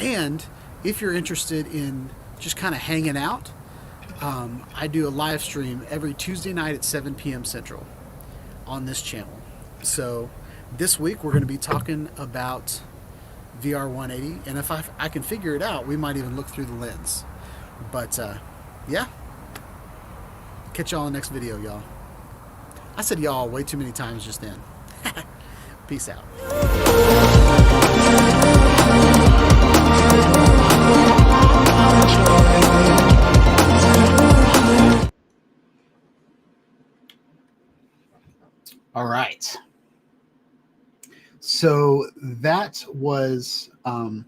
And if you're interested in just kind of hanging out, I do a live stream every Tuesday night at 7 p.m. Central on this channel. So this week we're going to be talking about VR 180, and if I can figure it out, we might even look through the lens. But yeah, catch y'all in the next video, y'all. I said y'all way too many times just then. Peace out. All right. So that was the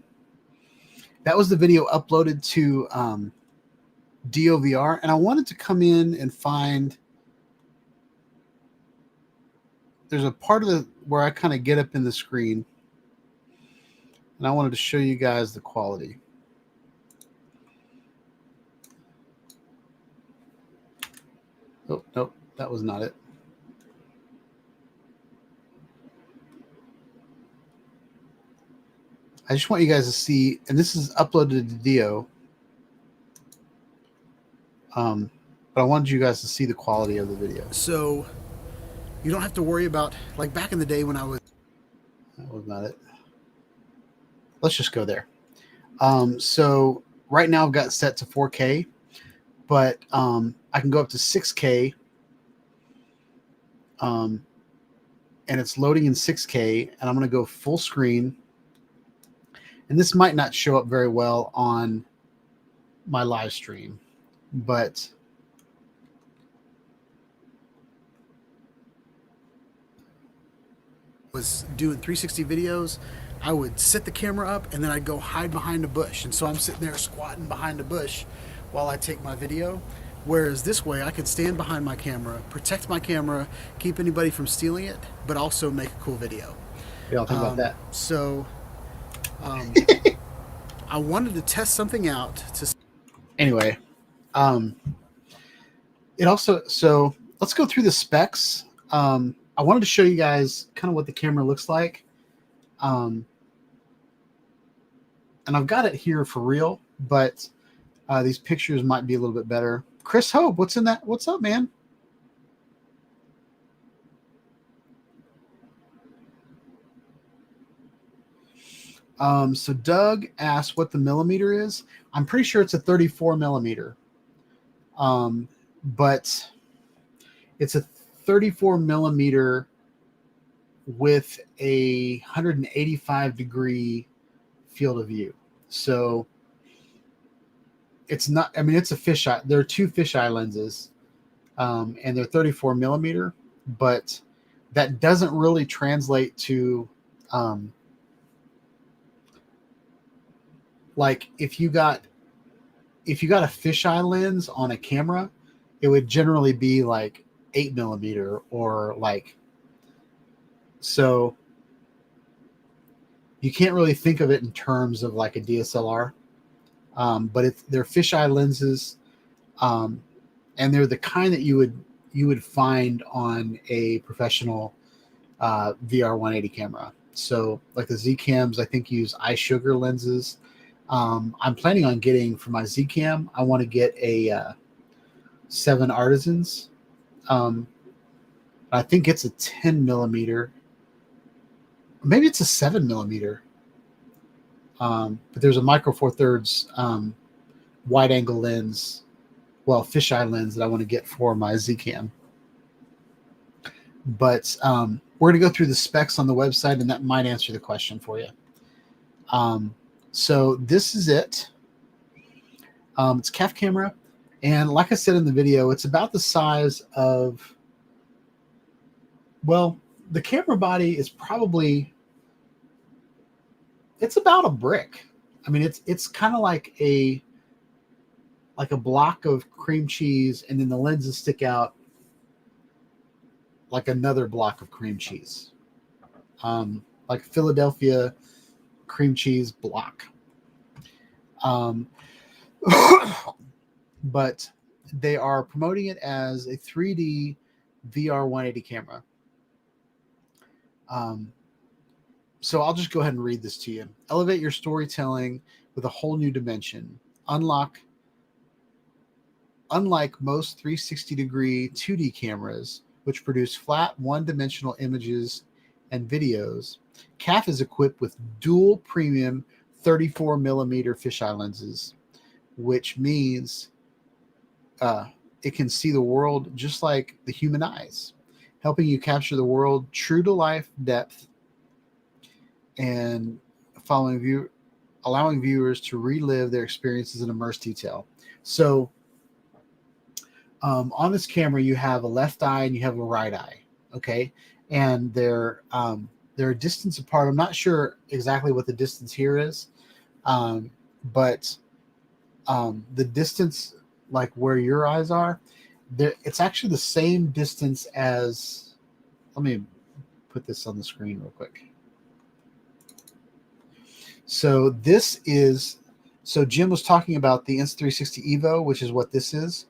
video uploaded to DOVR, and I wanted to come in and find. There's a part of where I kind of get up in the screen, and I wanted to show you guys the quality. Oh, nope, that was not it. I just want you guys to see, and this is uploaded to Dio, but I wanted you guys to see the quality of the video. So you don't have to worry about, like back in the day when I was, that was not it. Let's just go there. So right now I've got it set to 4K, but I can go up to 6K, and it's loading in 6K, and I'm going to go full screen. And this might not show up very well on my live stream, but was doing 360 videos. I would set the camera up and then I'd go hide behind a bush. And so I'm sitting there squatting behind a bush while I take my video. Whereas this way, I could stand behind my camera, protect my camera, keep anybody from stealing it, but also make a cool video. What y'all think about that? So I wanted to test something out to. Anyway, it also, so let's go through the specs. I wanted to show you guys kind of what the camera looks like. And I've got it here for real, but these pictures might be a little bit better. Chris Hope, what's in that? What's up, man? So Doug asked what the millimeter is. I'm pretty sure it's a 34 millimeter. But it's a 34 millimeter with a 185-degree field of view. So it's not, I mean, it's a fisheye. There are two fisheye lenses, and they're 34 millimeter, but that doesn't really translate to, like if you got a fisheye lens on a camera, it would generally be like 8 millimeter or like, so you can't really think of it in terms of like a DSLR. But they're fisheye lenses, and they're the kind that you would find on a professional VR 180 camera. So like the Z cams, I think use eye sugar lenses. I'm planning on getting for my Z cam. I want to get a 7 Artisans. I think it's a 10 millimeter. Maybe it's a 7 millimeter. But there's a micro four thirds wide angle lens, well, fisheye lens that I want to get for my Z cam. But we're going to go through the specs on the website, and that might answer the question for you. So this is it. It's a CAF camera. And like I said in the video, it's about the size of, well, the camera body is probably, it's about a brick. I mean, it's kind of like a block of cream cheese, and then the lenses stick out like another block of cream cheese, like Philadelphia cream cheese block. But they are promoting it as a 3D VR 180 camera. So I'll just go ahead and read this to you. Elevate your storytelling with a whole new dimension. Unlike most 360-degree 2D cameras, which produce flat, one-dimensional images and videos, CAF is equipped with dual premium 34 millimeter fisheye lenses, which means it can see the world just like the human eyes, helping you capture the world true to life depth and allowing viewers to relive their experiences in immersed detail. So on this camera, you have a left eye and you have a right eye. Okay. And they're a distance apart. I'm not sure exactly what the distance here is. But the distance, like where your eyes are, it's actually the same distance as, let me put this on the screen real quick. So Jim was talking about the Insta360 Evo, which is what this is.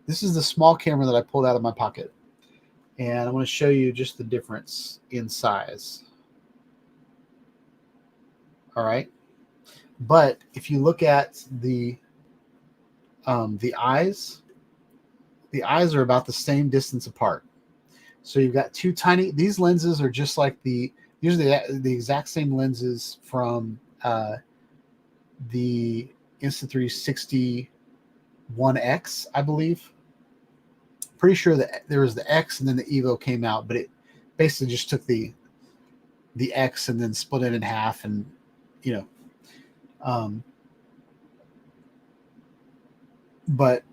This is the small camera that I pulled out of my pocket. And I'm going to show you just the difference in size. All right. But if you look at the eyes are about the same distance apart. So you've got two tiny, these lenses are just like these are the exact same lenses from the Insta360 1X, I believe. Pretty sure that there was the X and then the Evo came out, but it basically just took the X and then split it in half, and but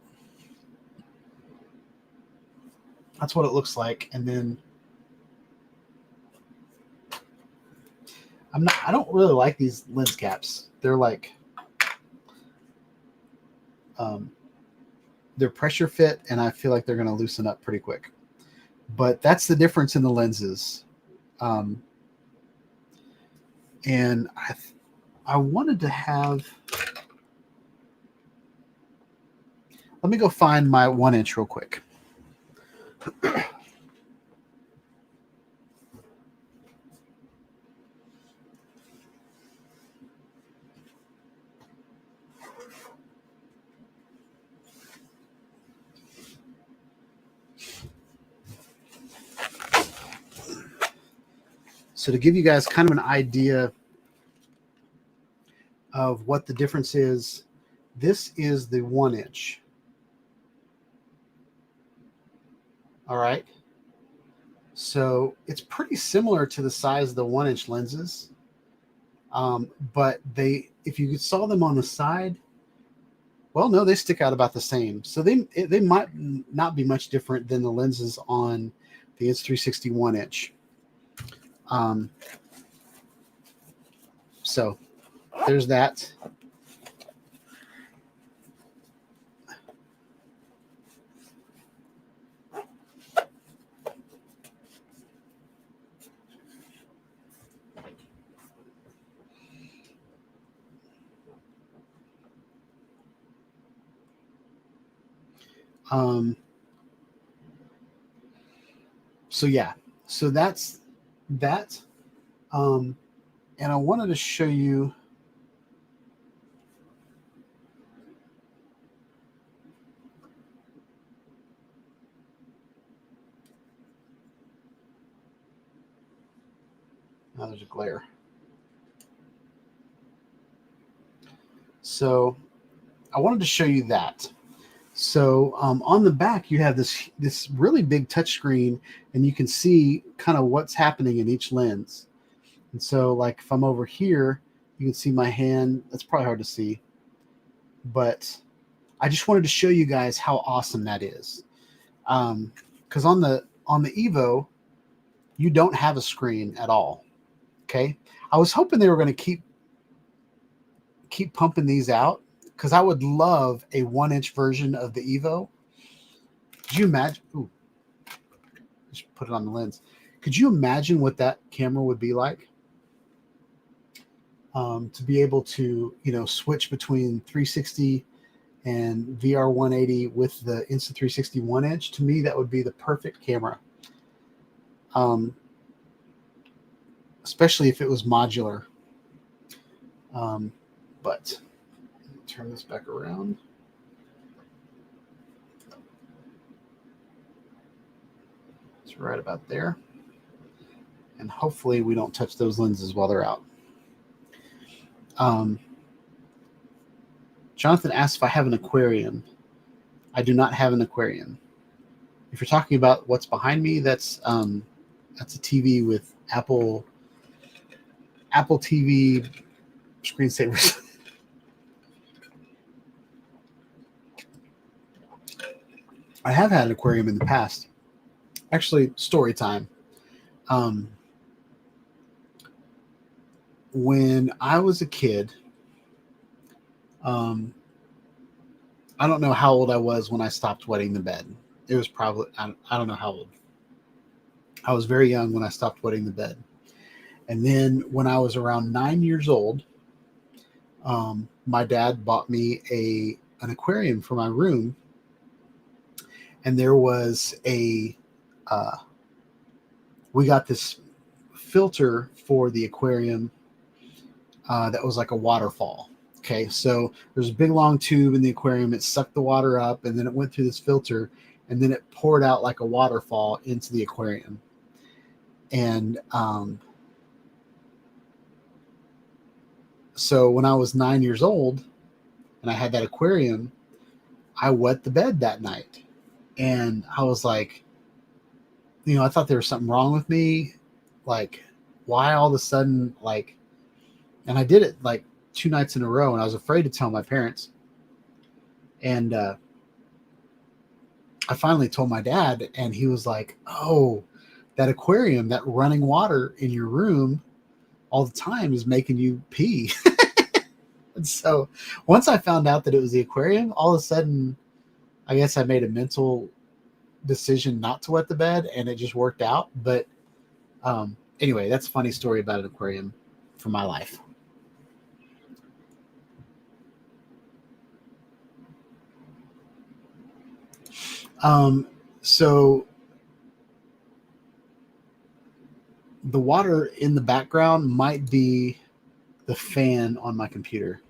that's what it looks like. And then I don't really like these lens caps. They're like, they're pressure fit, and I feel like they're going to loosen up pretty quick. But that's the difference in the lenses. And I wanted to have. Let me go find my 1-inch real quick. So to give you guys kind of an idea of what the difference is, this is the 1-inch. All right. So it's pretty similar to the size of the 1-inch lenses. But if you saw them on the side, well, no, they stick out about the same. So they might not be much different than the lenses on the Insta360 1-inch. So there's that. So yeah, so that's that. And I wanted to show you now there's a glare. So I wanted to show you that. So on the back, you have this really big touchscreen, and you can see kind of what's happening in each lens. And so, like, if I'm over here, you can see my hand. That's probably hard to see, but I just wanted to show you guys how awesome that is. Because on the Evo, you don't have a screen at all. Okay, I was hoping they were going to keep pumping these out, because I would love a 1-inch version of the Evo. Could you imagine? Ooh, just put it on the lens. Could you imagine what that camera would be like? To be able to, switch between 360 and VR 180 with the Insta360 1-inch. To me, that would be the perfect camera. Especially if it was modular. But turn this back around. It's right about there. And hopefully we don't touch those lenses while they're out. Jonathan asks if I have an aquarium. I do not have an aquarium. If you're talking about what's behind me, that's a TV with Apple TV screensavers. I have had an aquarium in the past. Actually, story time. When I was a kid, I don't know how old I was when I stopped wetting the bed. It was probably, I don't know how old. I was very young when I stopped wetting the bed. And then when I was around 9 years old, my dad bought me an aquarium for my room. And there was we got this filter for the aquarium that was like a waterfall. Okay, so there's a big long tube in the aquarium. It sucked the water up, and then it went through this filter, and then it poured out like a waterfall into the aquarium. And so when I was 9 years old and I had that aquarium, I wet the bed that night. And I was like, I thought there was something wrong with me. Like, why all of a sudden, like, and I did it like 2 nights in a row, and I was afraid to tell my parents. And I finally told my dad, and he was like, oh, that aquarium, that running water in your room all the time is making you pee. And so once I found out that it was the aquarium, all of a sudden, I guess I made a mental decision not to wet the bed, and it just worked out. But anyway, that's a funny story about an aquarium from my life. So the water in the background might be the fan on my computer.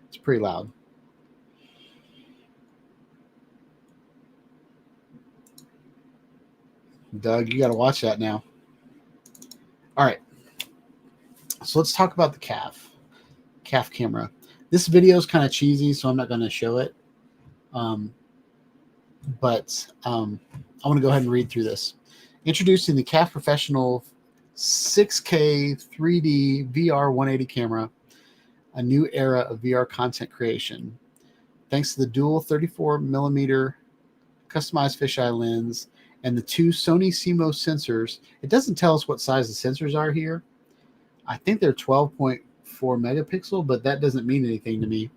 It's pretty loud. Doug, you got to watch that now. All right. So let's talk about the calf camera. This video is kind of cheesy, so I'm not going to show it. But I want to go ahead and read through this. Introducing the Calf Professional 6K 3D VR 180 camera, a new era of VR content creation. Thanks to the dual 34mm customized fisheye lens and the two Sony CMOS sensors. It doesn't tell us what size the sensors are here. I think they're 12.4 megapixel, but that doesn't mean anything to me.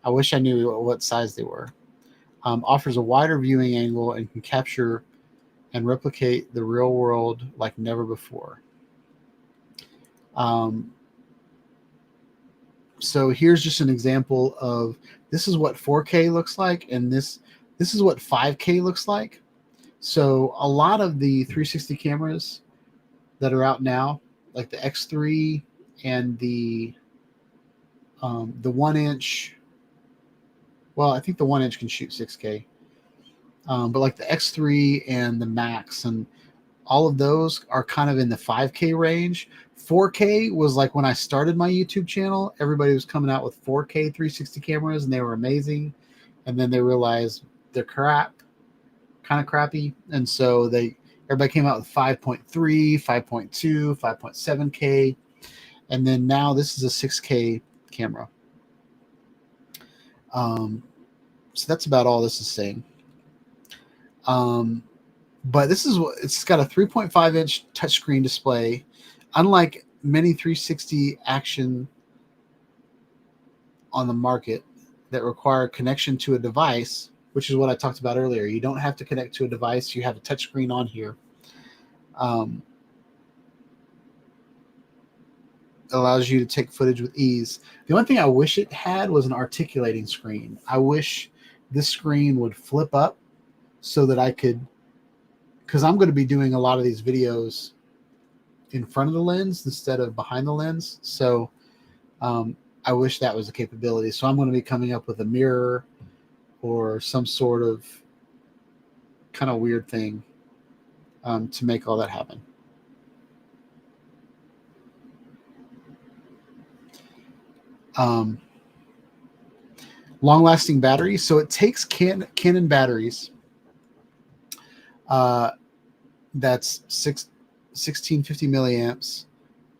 I wish I knew what size they were. Offers a wider viewing angle and can capture and replicate the real world like never before. So here's just an example of, this is what 4K looks like, and this is what 5K looks like. So a lot of the 360 cameras that are out now, like the X3 and the 1-inch, well, I think the 1-inch can shoot 6K, but like the X3 and the Max and all of those are kind of in the 5K range. 4K was like when I started my YouTube channel, everybody was coming out with 4K 360 cameras and they were amazing. And then they realized they're crap, kind of crappy. And so everybody came out with 5.3, 5.2, 5.7K. And then now this is a 6K camera. So that's about all this is saying. But this is what it's got, a 3.5-inch touchscreen display. Unlike many 360 action on the market that require connection to a device, which is what I talked about earlier. You don't have to connect to a device. You have a touchscreen on here. It allows you to take footage with ease. The only thing I wish it had was an articulating screen. I wish this screen would flip up so that I could, because I'm going to be doing a lot of these videos in front of the lens instead of behind the lens. So I wish that was a capability. So I'm going to be coming up with a mirror or some sort of kind of weird thing to make all that happen. Long-lasting battery. So it takes Canon batteries. That's 1650 milliamps.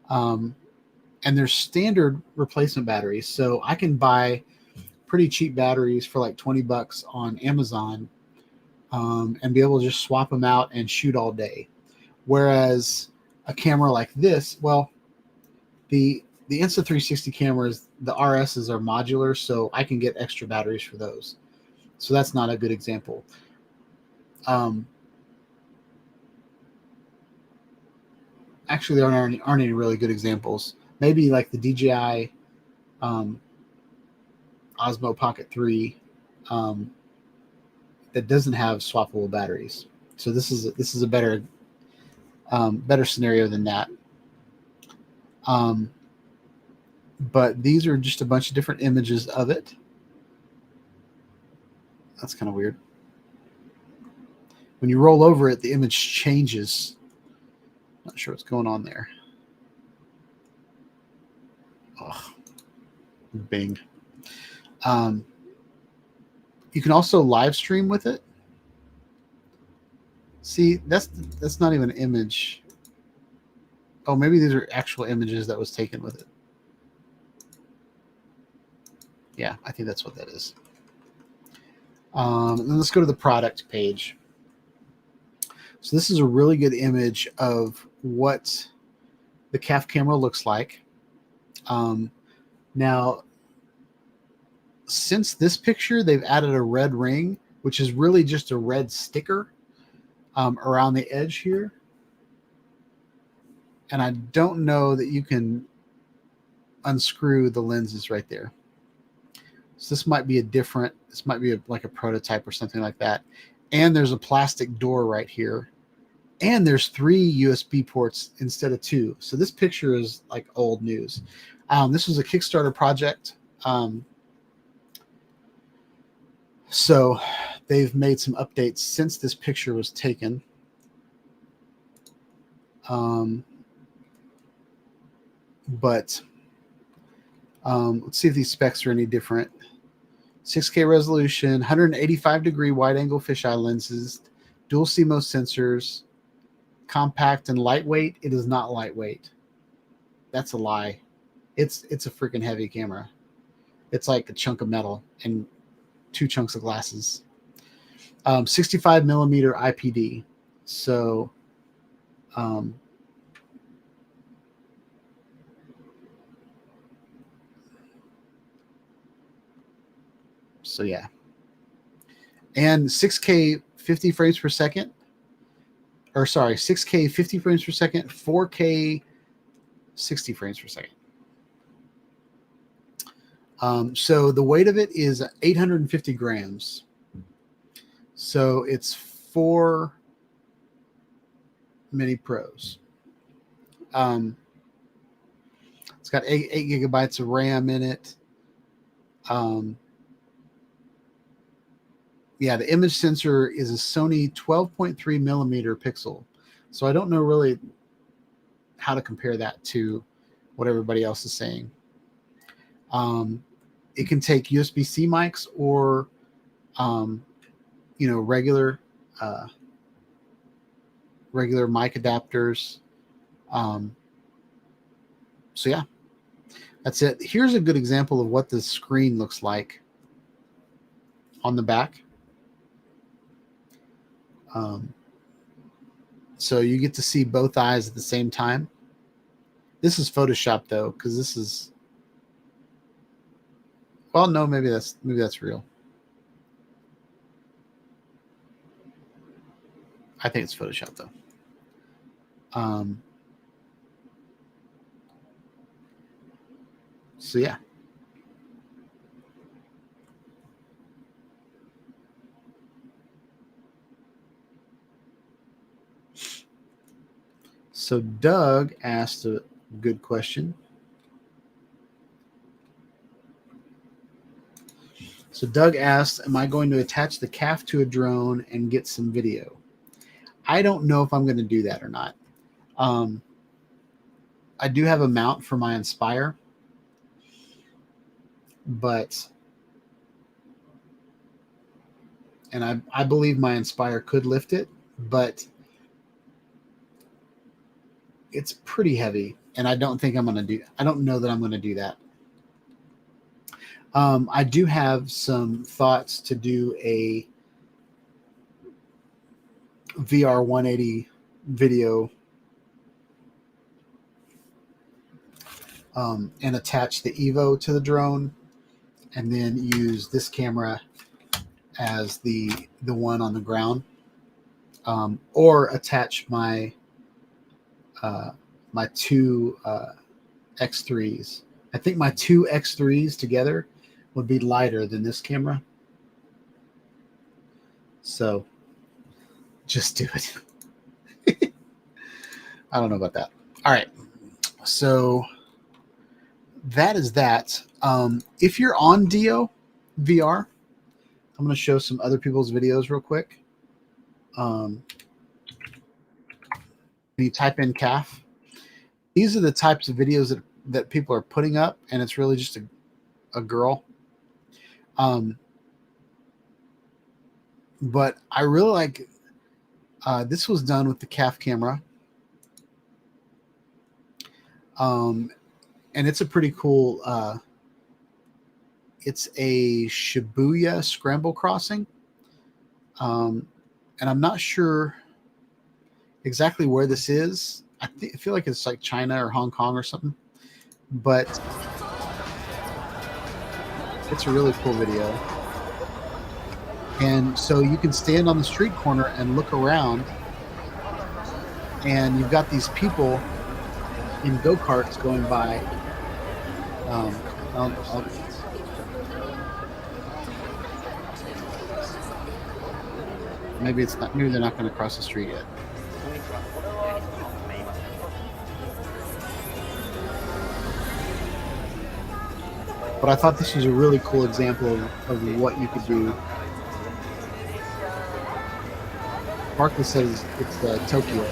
And there's standard replacement batteries. So I can buy pretty cheap batteries for like $20 on Amazon and be able to just swap them out and shoot all day. Whereas a camera like this, well, the Insta360 cameras, the RSs are modular, so I can get extra batteries for those. So that's not a good example. Actually, there aren't any really good examples. Maybe like the DJI Osmo Pocket 3 that doesn't have swappable batteries. So this is a better scenario than that. But these are just a bunch of different images of it. That's kind of weird. When you roll over it, the image changes. Not sure what's going on there. Oh, Bing. You can also live stream with it. See, that's not even an image. Oh, maybe these are actual images that was taken with it. Yeah, I think that's what that is. And then let's go to the product page. So this is a really good image of what the calf camera looks like. Now, since this picture, they've added a red ring, which is really just a red sticker around the edge here. And I don't know that you can unscrew the lenses right there. So this might be like a prototype or something like that. And there's a plastic door right here. And there's 3 USB ports instead of 2. So this picture is like old news. This was a Kickstarter project. So they've made some updates since this picture was taken. But let's see if these specs are any different. 6K resolution, 185-degree wide-angle fisheye lenses, dual CMOS sensors, compact and lightweight. It is not lightweight. That's a lie. It's a freaking heavy camera. It's like a chunk of metal and 2 chunks of glasses. 65 millimeter IPD. So yeah. And 6K 50 frames per second. Or sorry, 6K 50 frames per second, 4K 60 frames per second. So the weight of it is 850 grams. So it's 4 Mini Pros. It's got 8 gigabytes of RAM in it. Yeah, the image sensor is a Sony 12.3 millimeter pixel. So I don't know really how to compare that to what everybody else is saying. It can take USB-C mics or, regular mic adapters. So yeah, that's it. Here's a good example of what the screen looks like on the back. So you get to see both eyes at the same time. This is Photoshop though, because this is, well, no, maybe that's real. I think it's Photoshop though. So yeah. So Doug asked a good question. So Doug asked, am I going to attach the calf to a drone and get some video? I don't know if I'm going to do that or not. I do have a mount for my Inspire, and I believe my Inspire could lift it, but it's pretty heavy, and I don't know that I'm going to do that. I do have some thoughts to do a VR 180 video and attach the Evo to the drone, and then use this camera as the one on the ground, or attach my my 2 X3s. I think my 2 X3s together would be lighter than this camera. So just do it. I don't know about that. All right. So that is that. If you're on Dio VR, I'm going to show some other people's videos real quick. You type in calf. These are the types of videos that people are putting up, and it's really just a girl. But I really like, this was done with the calf camera. And it's a pretty cool, it's a Shibuya scramble crossing. And I'm not sure exactly where this is. I feel like it's like China or Hong Kong or something. But It's a really cool video. And so you can stand on the street corner and look around, and you've got these people in go-karts going by. I'll maybe it's not. Maybe they're not going to cross the street yet. But I thought this was a really cool example of what you could do. Barkley says it's Tokyo,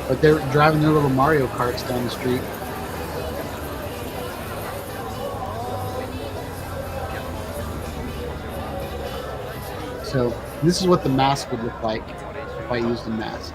but they're driving their little Mario Karts down the street. So this is what the mask would look like if I used a mask.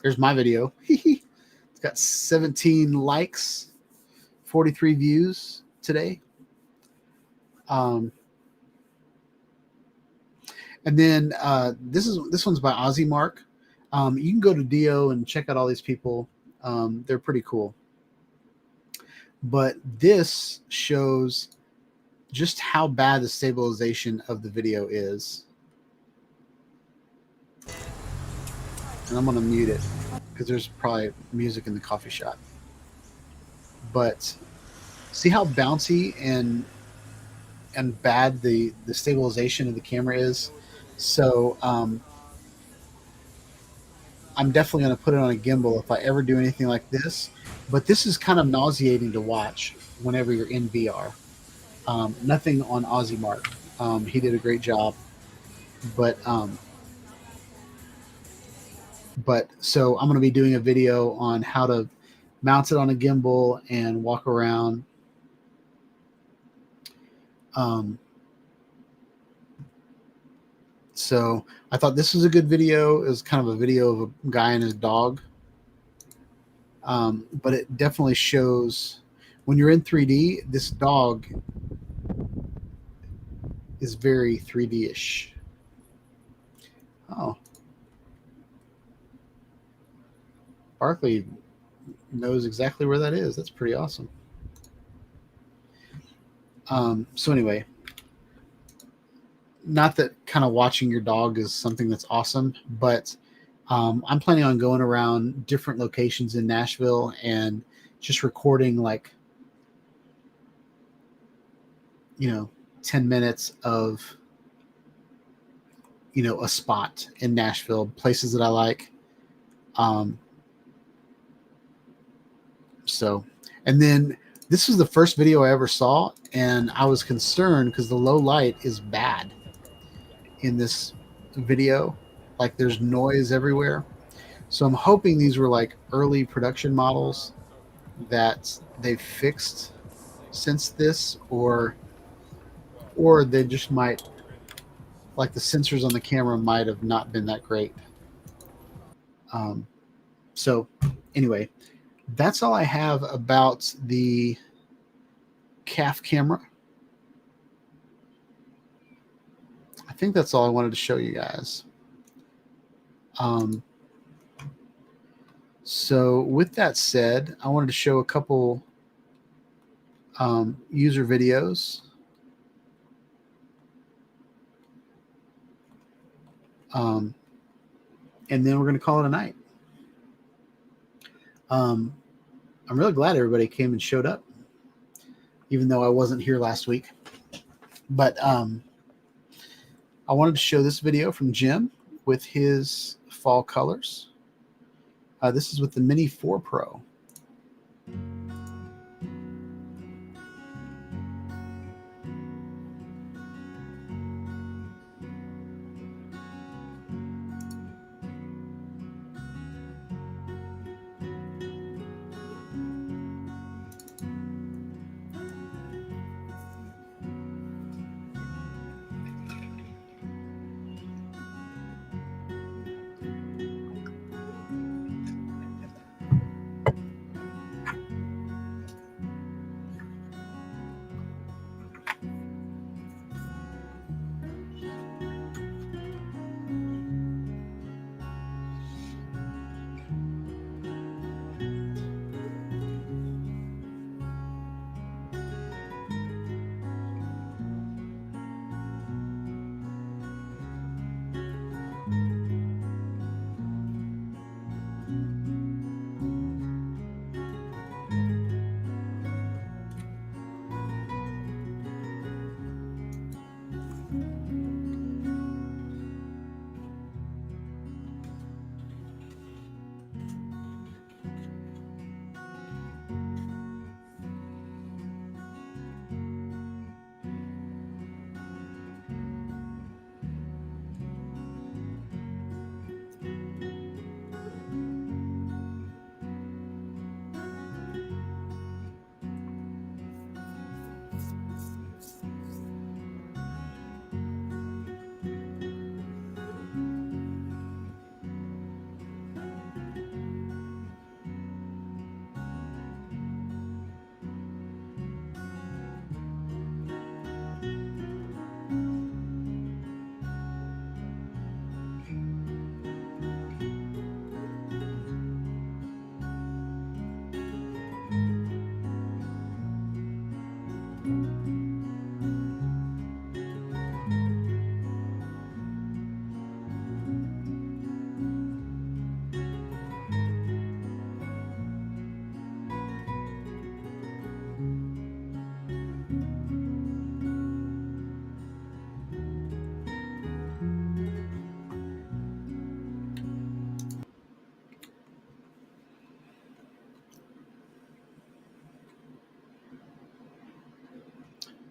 There's my video. It's got 17 likes, 43 views today. And then this one's by Ozzy Mark. You can go to Dio and check out all these people. They're pretty cool. But this shows just how bad the stabilization of the video is. And I'm going to mute it because there's probably music in the coffee shop. But see how bouncy and bad the stabilization of the camera is. So I'm definitely going to put it on a gimbal if I ever do anything like this. But this is kind of nauseating to watch whenever you're in VR. Nothing on Ozzy Mark. He did a great job. But so I'm going to be doing a video on how to mount it on a gimbal and walk around. So I thought this was a good video. It was kind of a video of a guy and his dog. But it definitely shows when you're in 3D, this dog is very 3D-ish. Oh. Barkley knows exactly where that is. That's pretty awesome. So anyway, not that kind of watching your dog is something that's awesome, but I'm planning on going around different locations in Nashville and just recording 10 minutes of, a spot in Nashville, places that I like. So, and then this was the first video I ever saw, and I was concerned because the low light is bad in this video. Like there's noise everywhere. So I'm hoping these were like early production models that they've fixed since this, or they just might, like the sensors on the camera might have not been that great. So anyway, that's all I have about the CAF camera. I think that's all I wanted to show you guys. So with that said, I wanted to show a couple user videos. And then we're going to call it a night. I'm really glad everybody came and showed up, even though I wasn't here last week. But I wanted to show this video from Jim with his fall colors. This is with the Mini 4 Pro.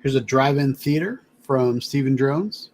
Here's a drive-in theater from Stephen Drones.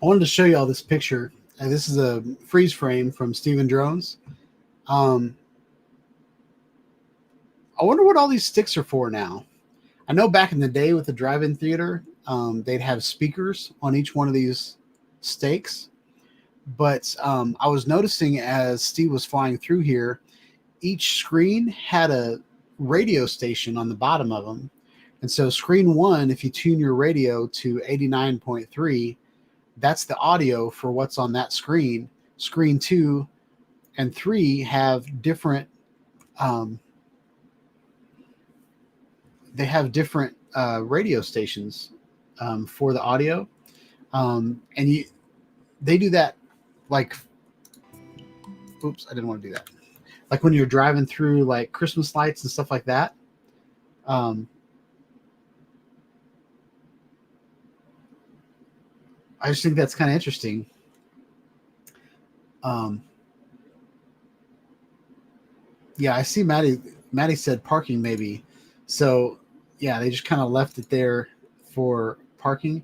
I wanted to show you all this picture. This is a freeze frame from Stephen Drones. I wonder what all these sticks are for now. I know back in the day with the drive-in theater, they'd have speakers on each one of these stakes. But I was noticing as Steve was flying through here, each screen had a radio station on the bottom of them. And so screen 1, if you tune your radio to 89.3, that's the audio for what's on that screen. Screen 2 and 3 have different radio stations for the audio, and they do that like, oops, I didn't want to do that. Like when you're driving through like Christmas lights and stuff like that. I just think that's kind of interesting. Yeah, I see Maddie said parking maybe. So yeah, they just kind of left it there for parking.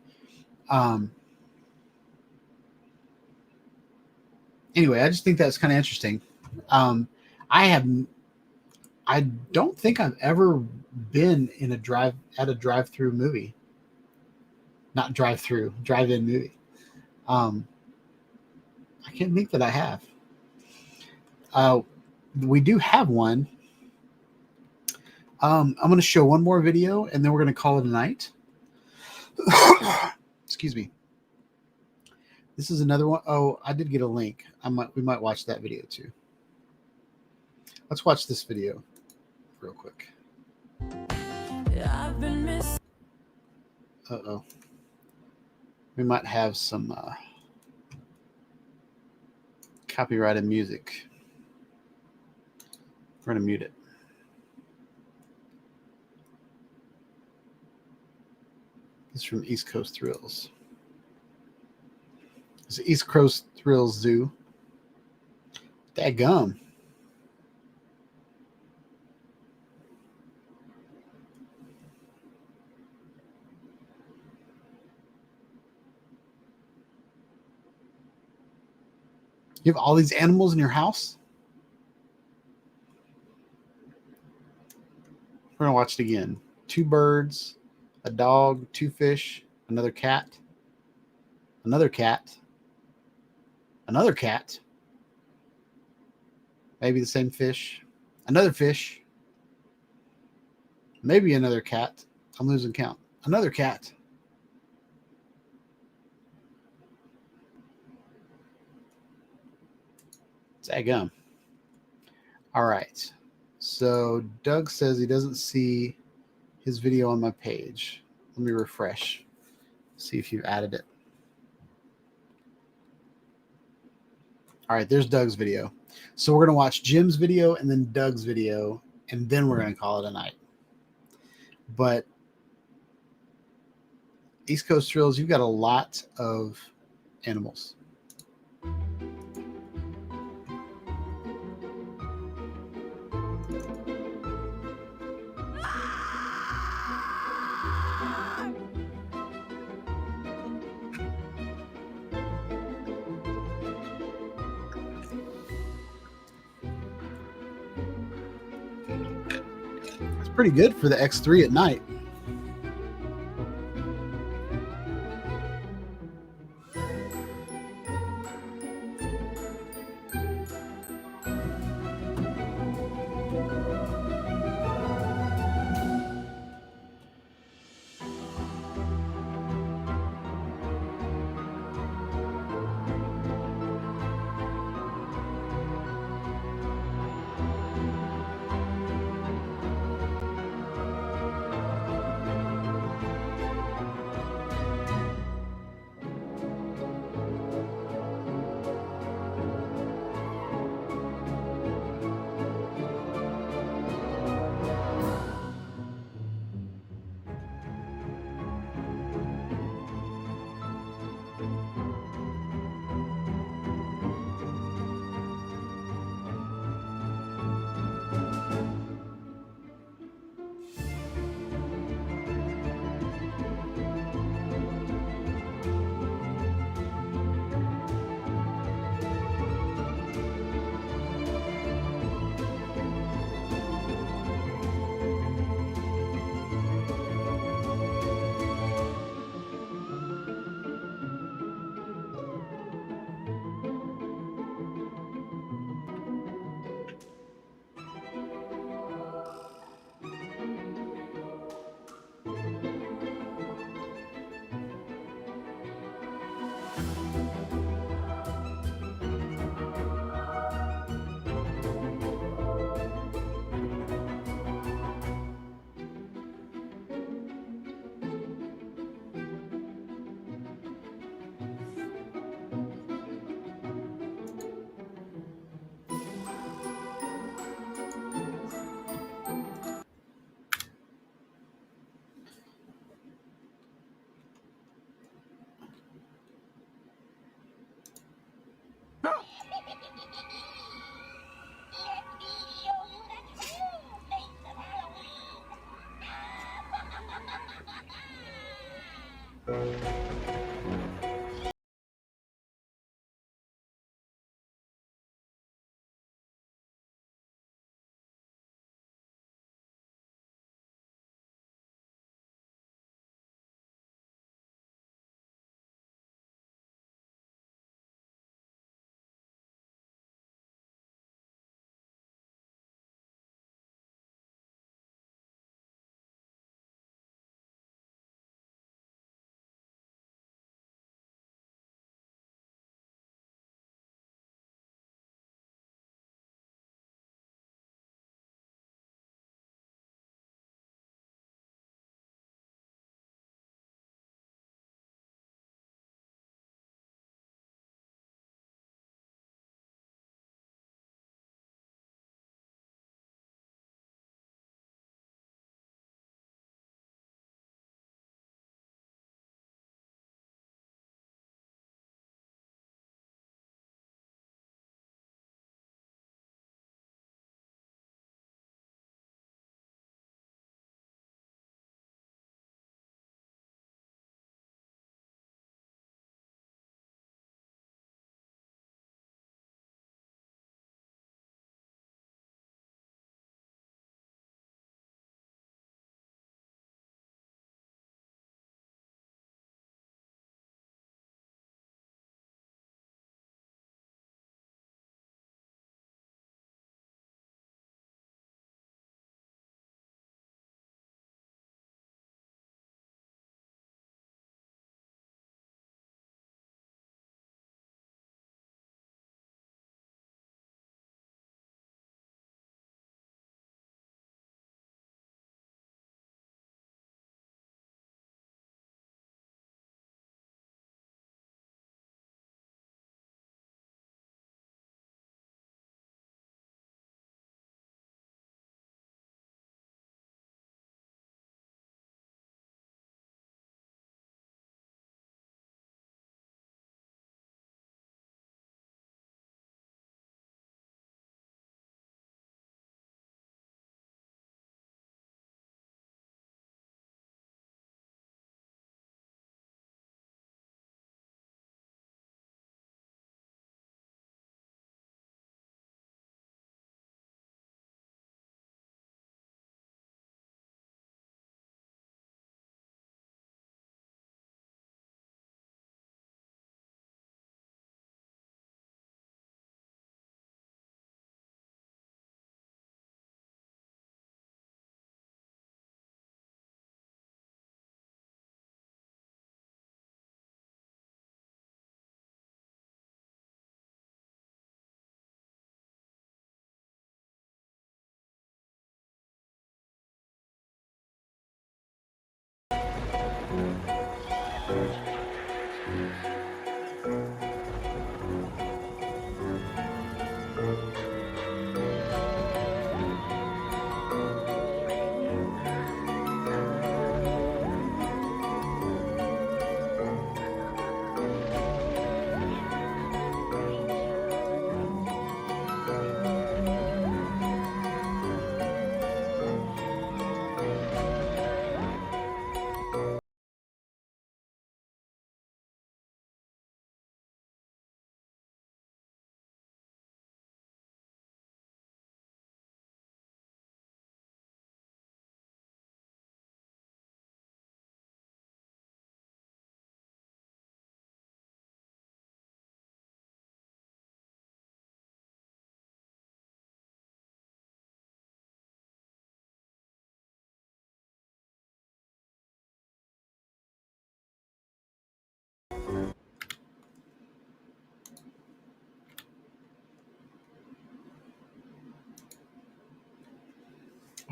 Anyway, I just think that's kind of interesting. I don't think I've ever been in a drive-through movie. Not drive-through, drive-in movie. I can't think that I have. We do have one. I'm going to show one more video, and then we're going to call it a night. Excuse me. This is another one. Oh, I did get a link. We might watch that video too. Let's watch this video real quick. Uh-oh. We might have some copyrighted music. We're going to mute it. This is from East Coast Thrills. It's the East Coast Thrills Zoo. Dadgum. You have all these animals in your house? We're going to watch it again. 2 birds, a dog, 2 fish, Another cat. Another cat. Another cat. Maybe the same fish. Another fish. Maybe another cat. I'm losing count. Another cat. Daggum. All right. So Doug says he doesn't see his video on my page. Let me refresh. See if you added it. All right, there's Doug's video. So we're going to watch Jim's video and then Doug's video, and then we're going to call it a night. But East Coast Thrills, you've got a lot of animals. It's pretty good for the X3 at night.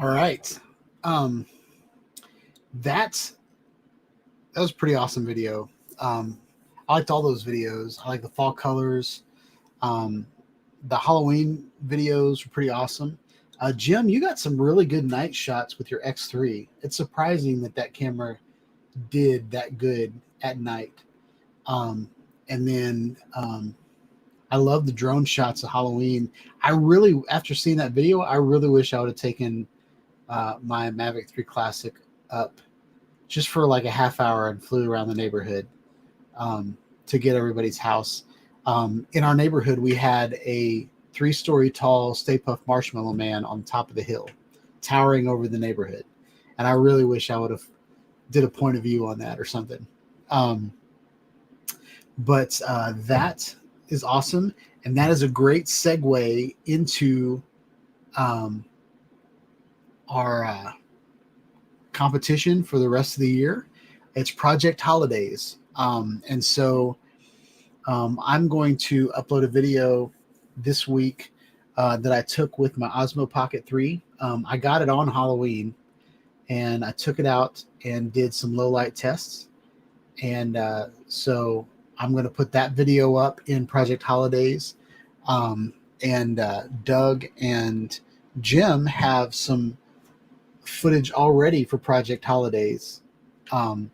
All right. Um, that was a pretty awesome video. I liked all those videos. I like the fall colors. Um, the Halloween videos were pretty awesome. Jim, you got some really good night shots with your X3. It's surprising that that camera did that good at night. And then I love the drone shots of Halloween. I really, after seeing that video, I really wish I would have taken my Mavic 3 Classic up just for like a half hour and flew around the neighborhood to get everybody's house. In our neighborhood, we had a 3-story tall Stay Puft Marshmallow Man on top of the hill, towering over the neighborhood. And I really wish I would have did a point of view on that or something. But that is awesome. And that is a great segue into our competition for the rest of the year. It's Project Holidays. And so I'm going to upload a video this week that I took with my Osmo Pocket 3. I got it on Halloween, and I took it out and did some low light tests. And so I'm going to put that video up in Project Holidays. And Doug and Jim have some footage already for Project Holidays. I'm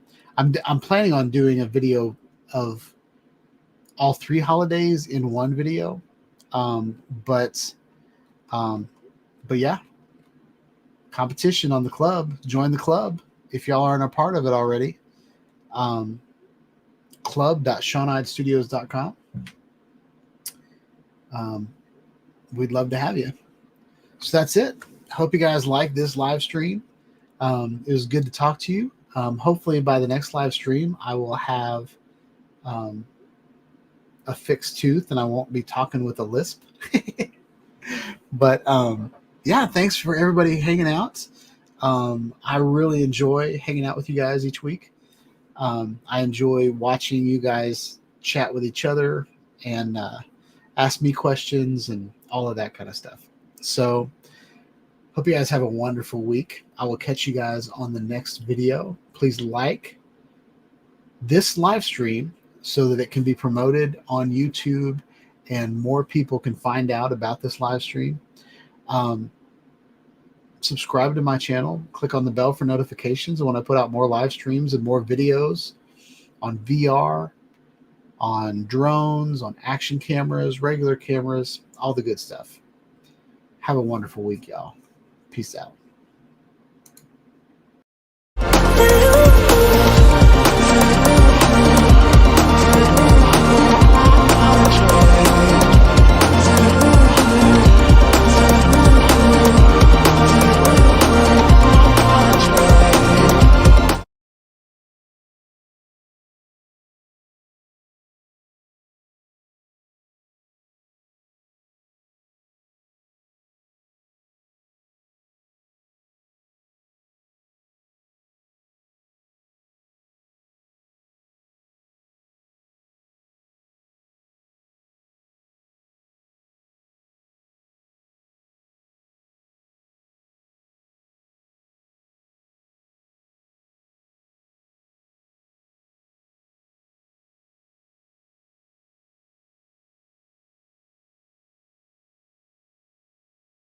planning on doing a video of all 3 holidays in one video. But yeah, competition on the club. Join the club if y'all aren't a part of it already. Club.SeanEyeDstudios.com. We'd love to have you. So that's it. Hope you guys like this live stream. It was good to talk to you. Hopefully by the next live stream, I will have a fixed tooth and I won't be talking with a lisp. But yeah, thanks for everybody hanging out. I really enjoy hanging out with you guys each week. I enjoy watching you guys chat with each other and ask me questions and all of that kind of stuff. So hope you guys have a wonderful week. I will catch you guys on the next video. Please like this live stream so that it can be promoted on YouTube and more people can find out about this live stream. Subscribe to my channel. Click on the bell for notifications when I put out more live streams and more videos on VR, on drones, on action cameras, regular cameras, all the good stuff. Have a wonderful week, y'all. Peace out.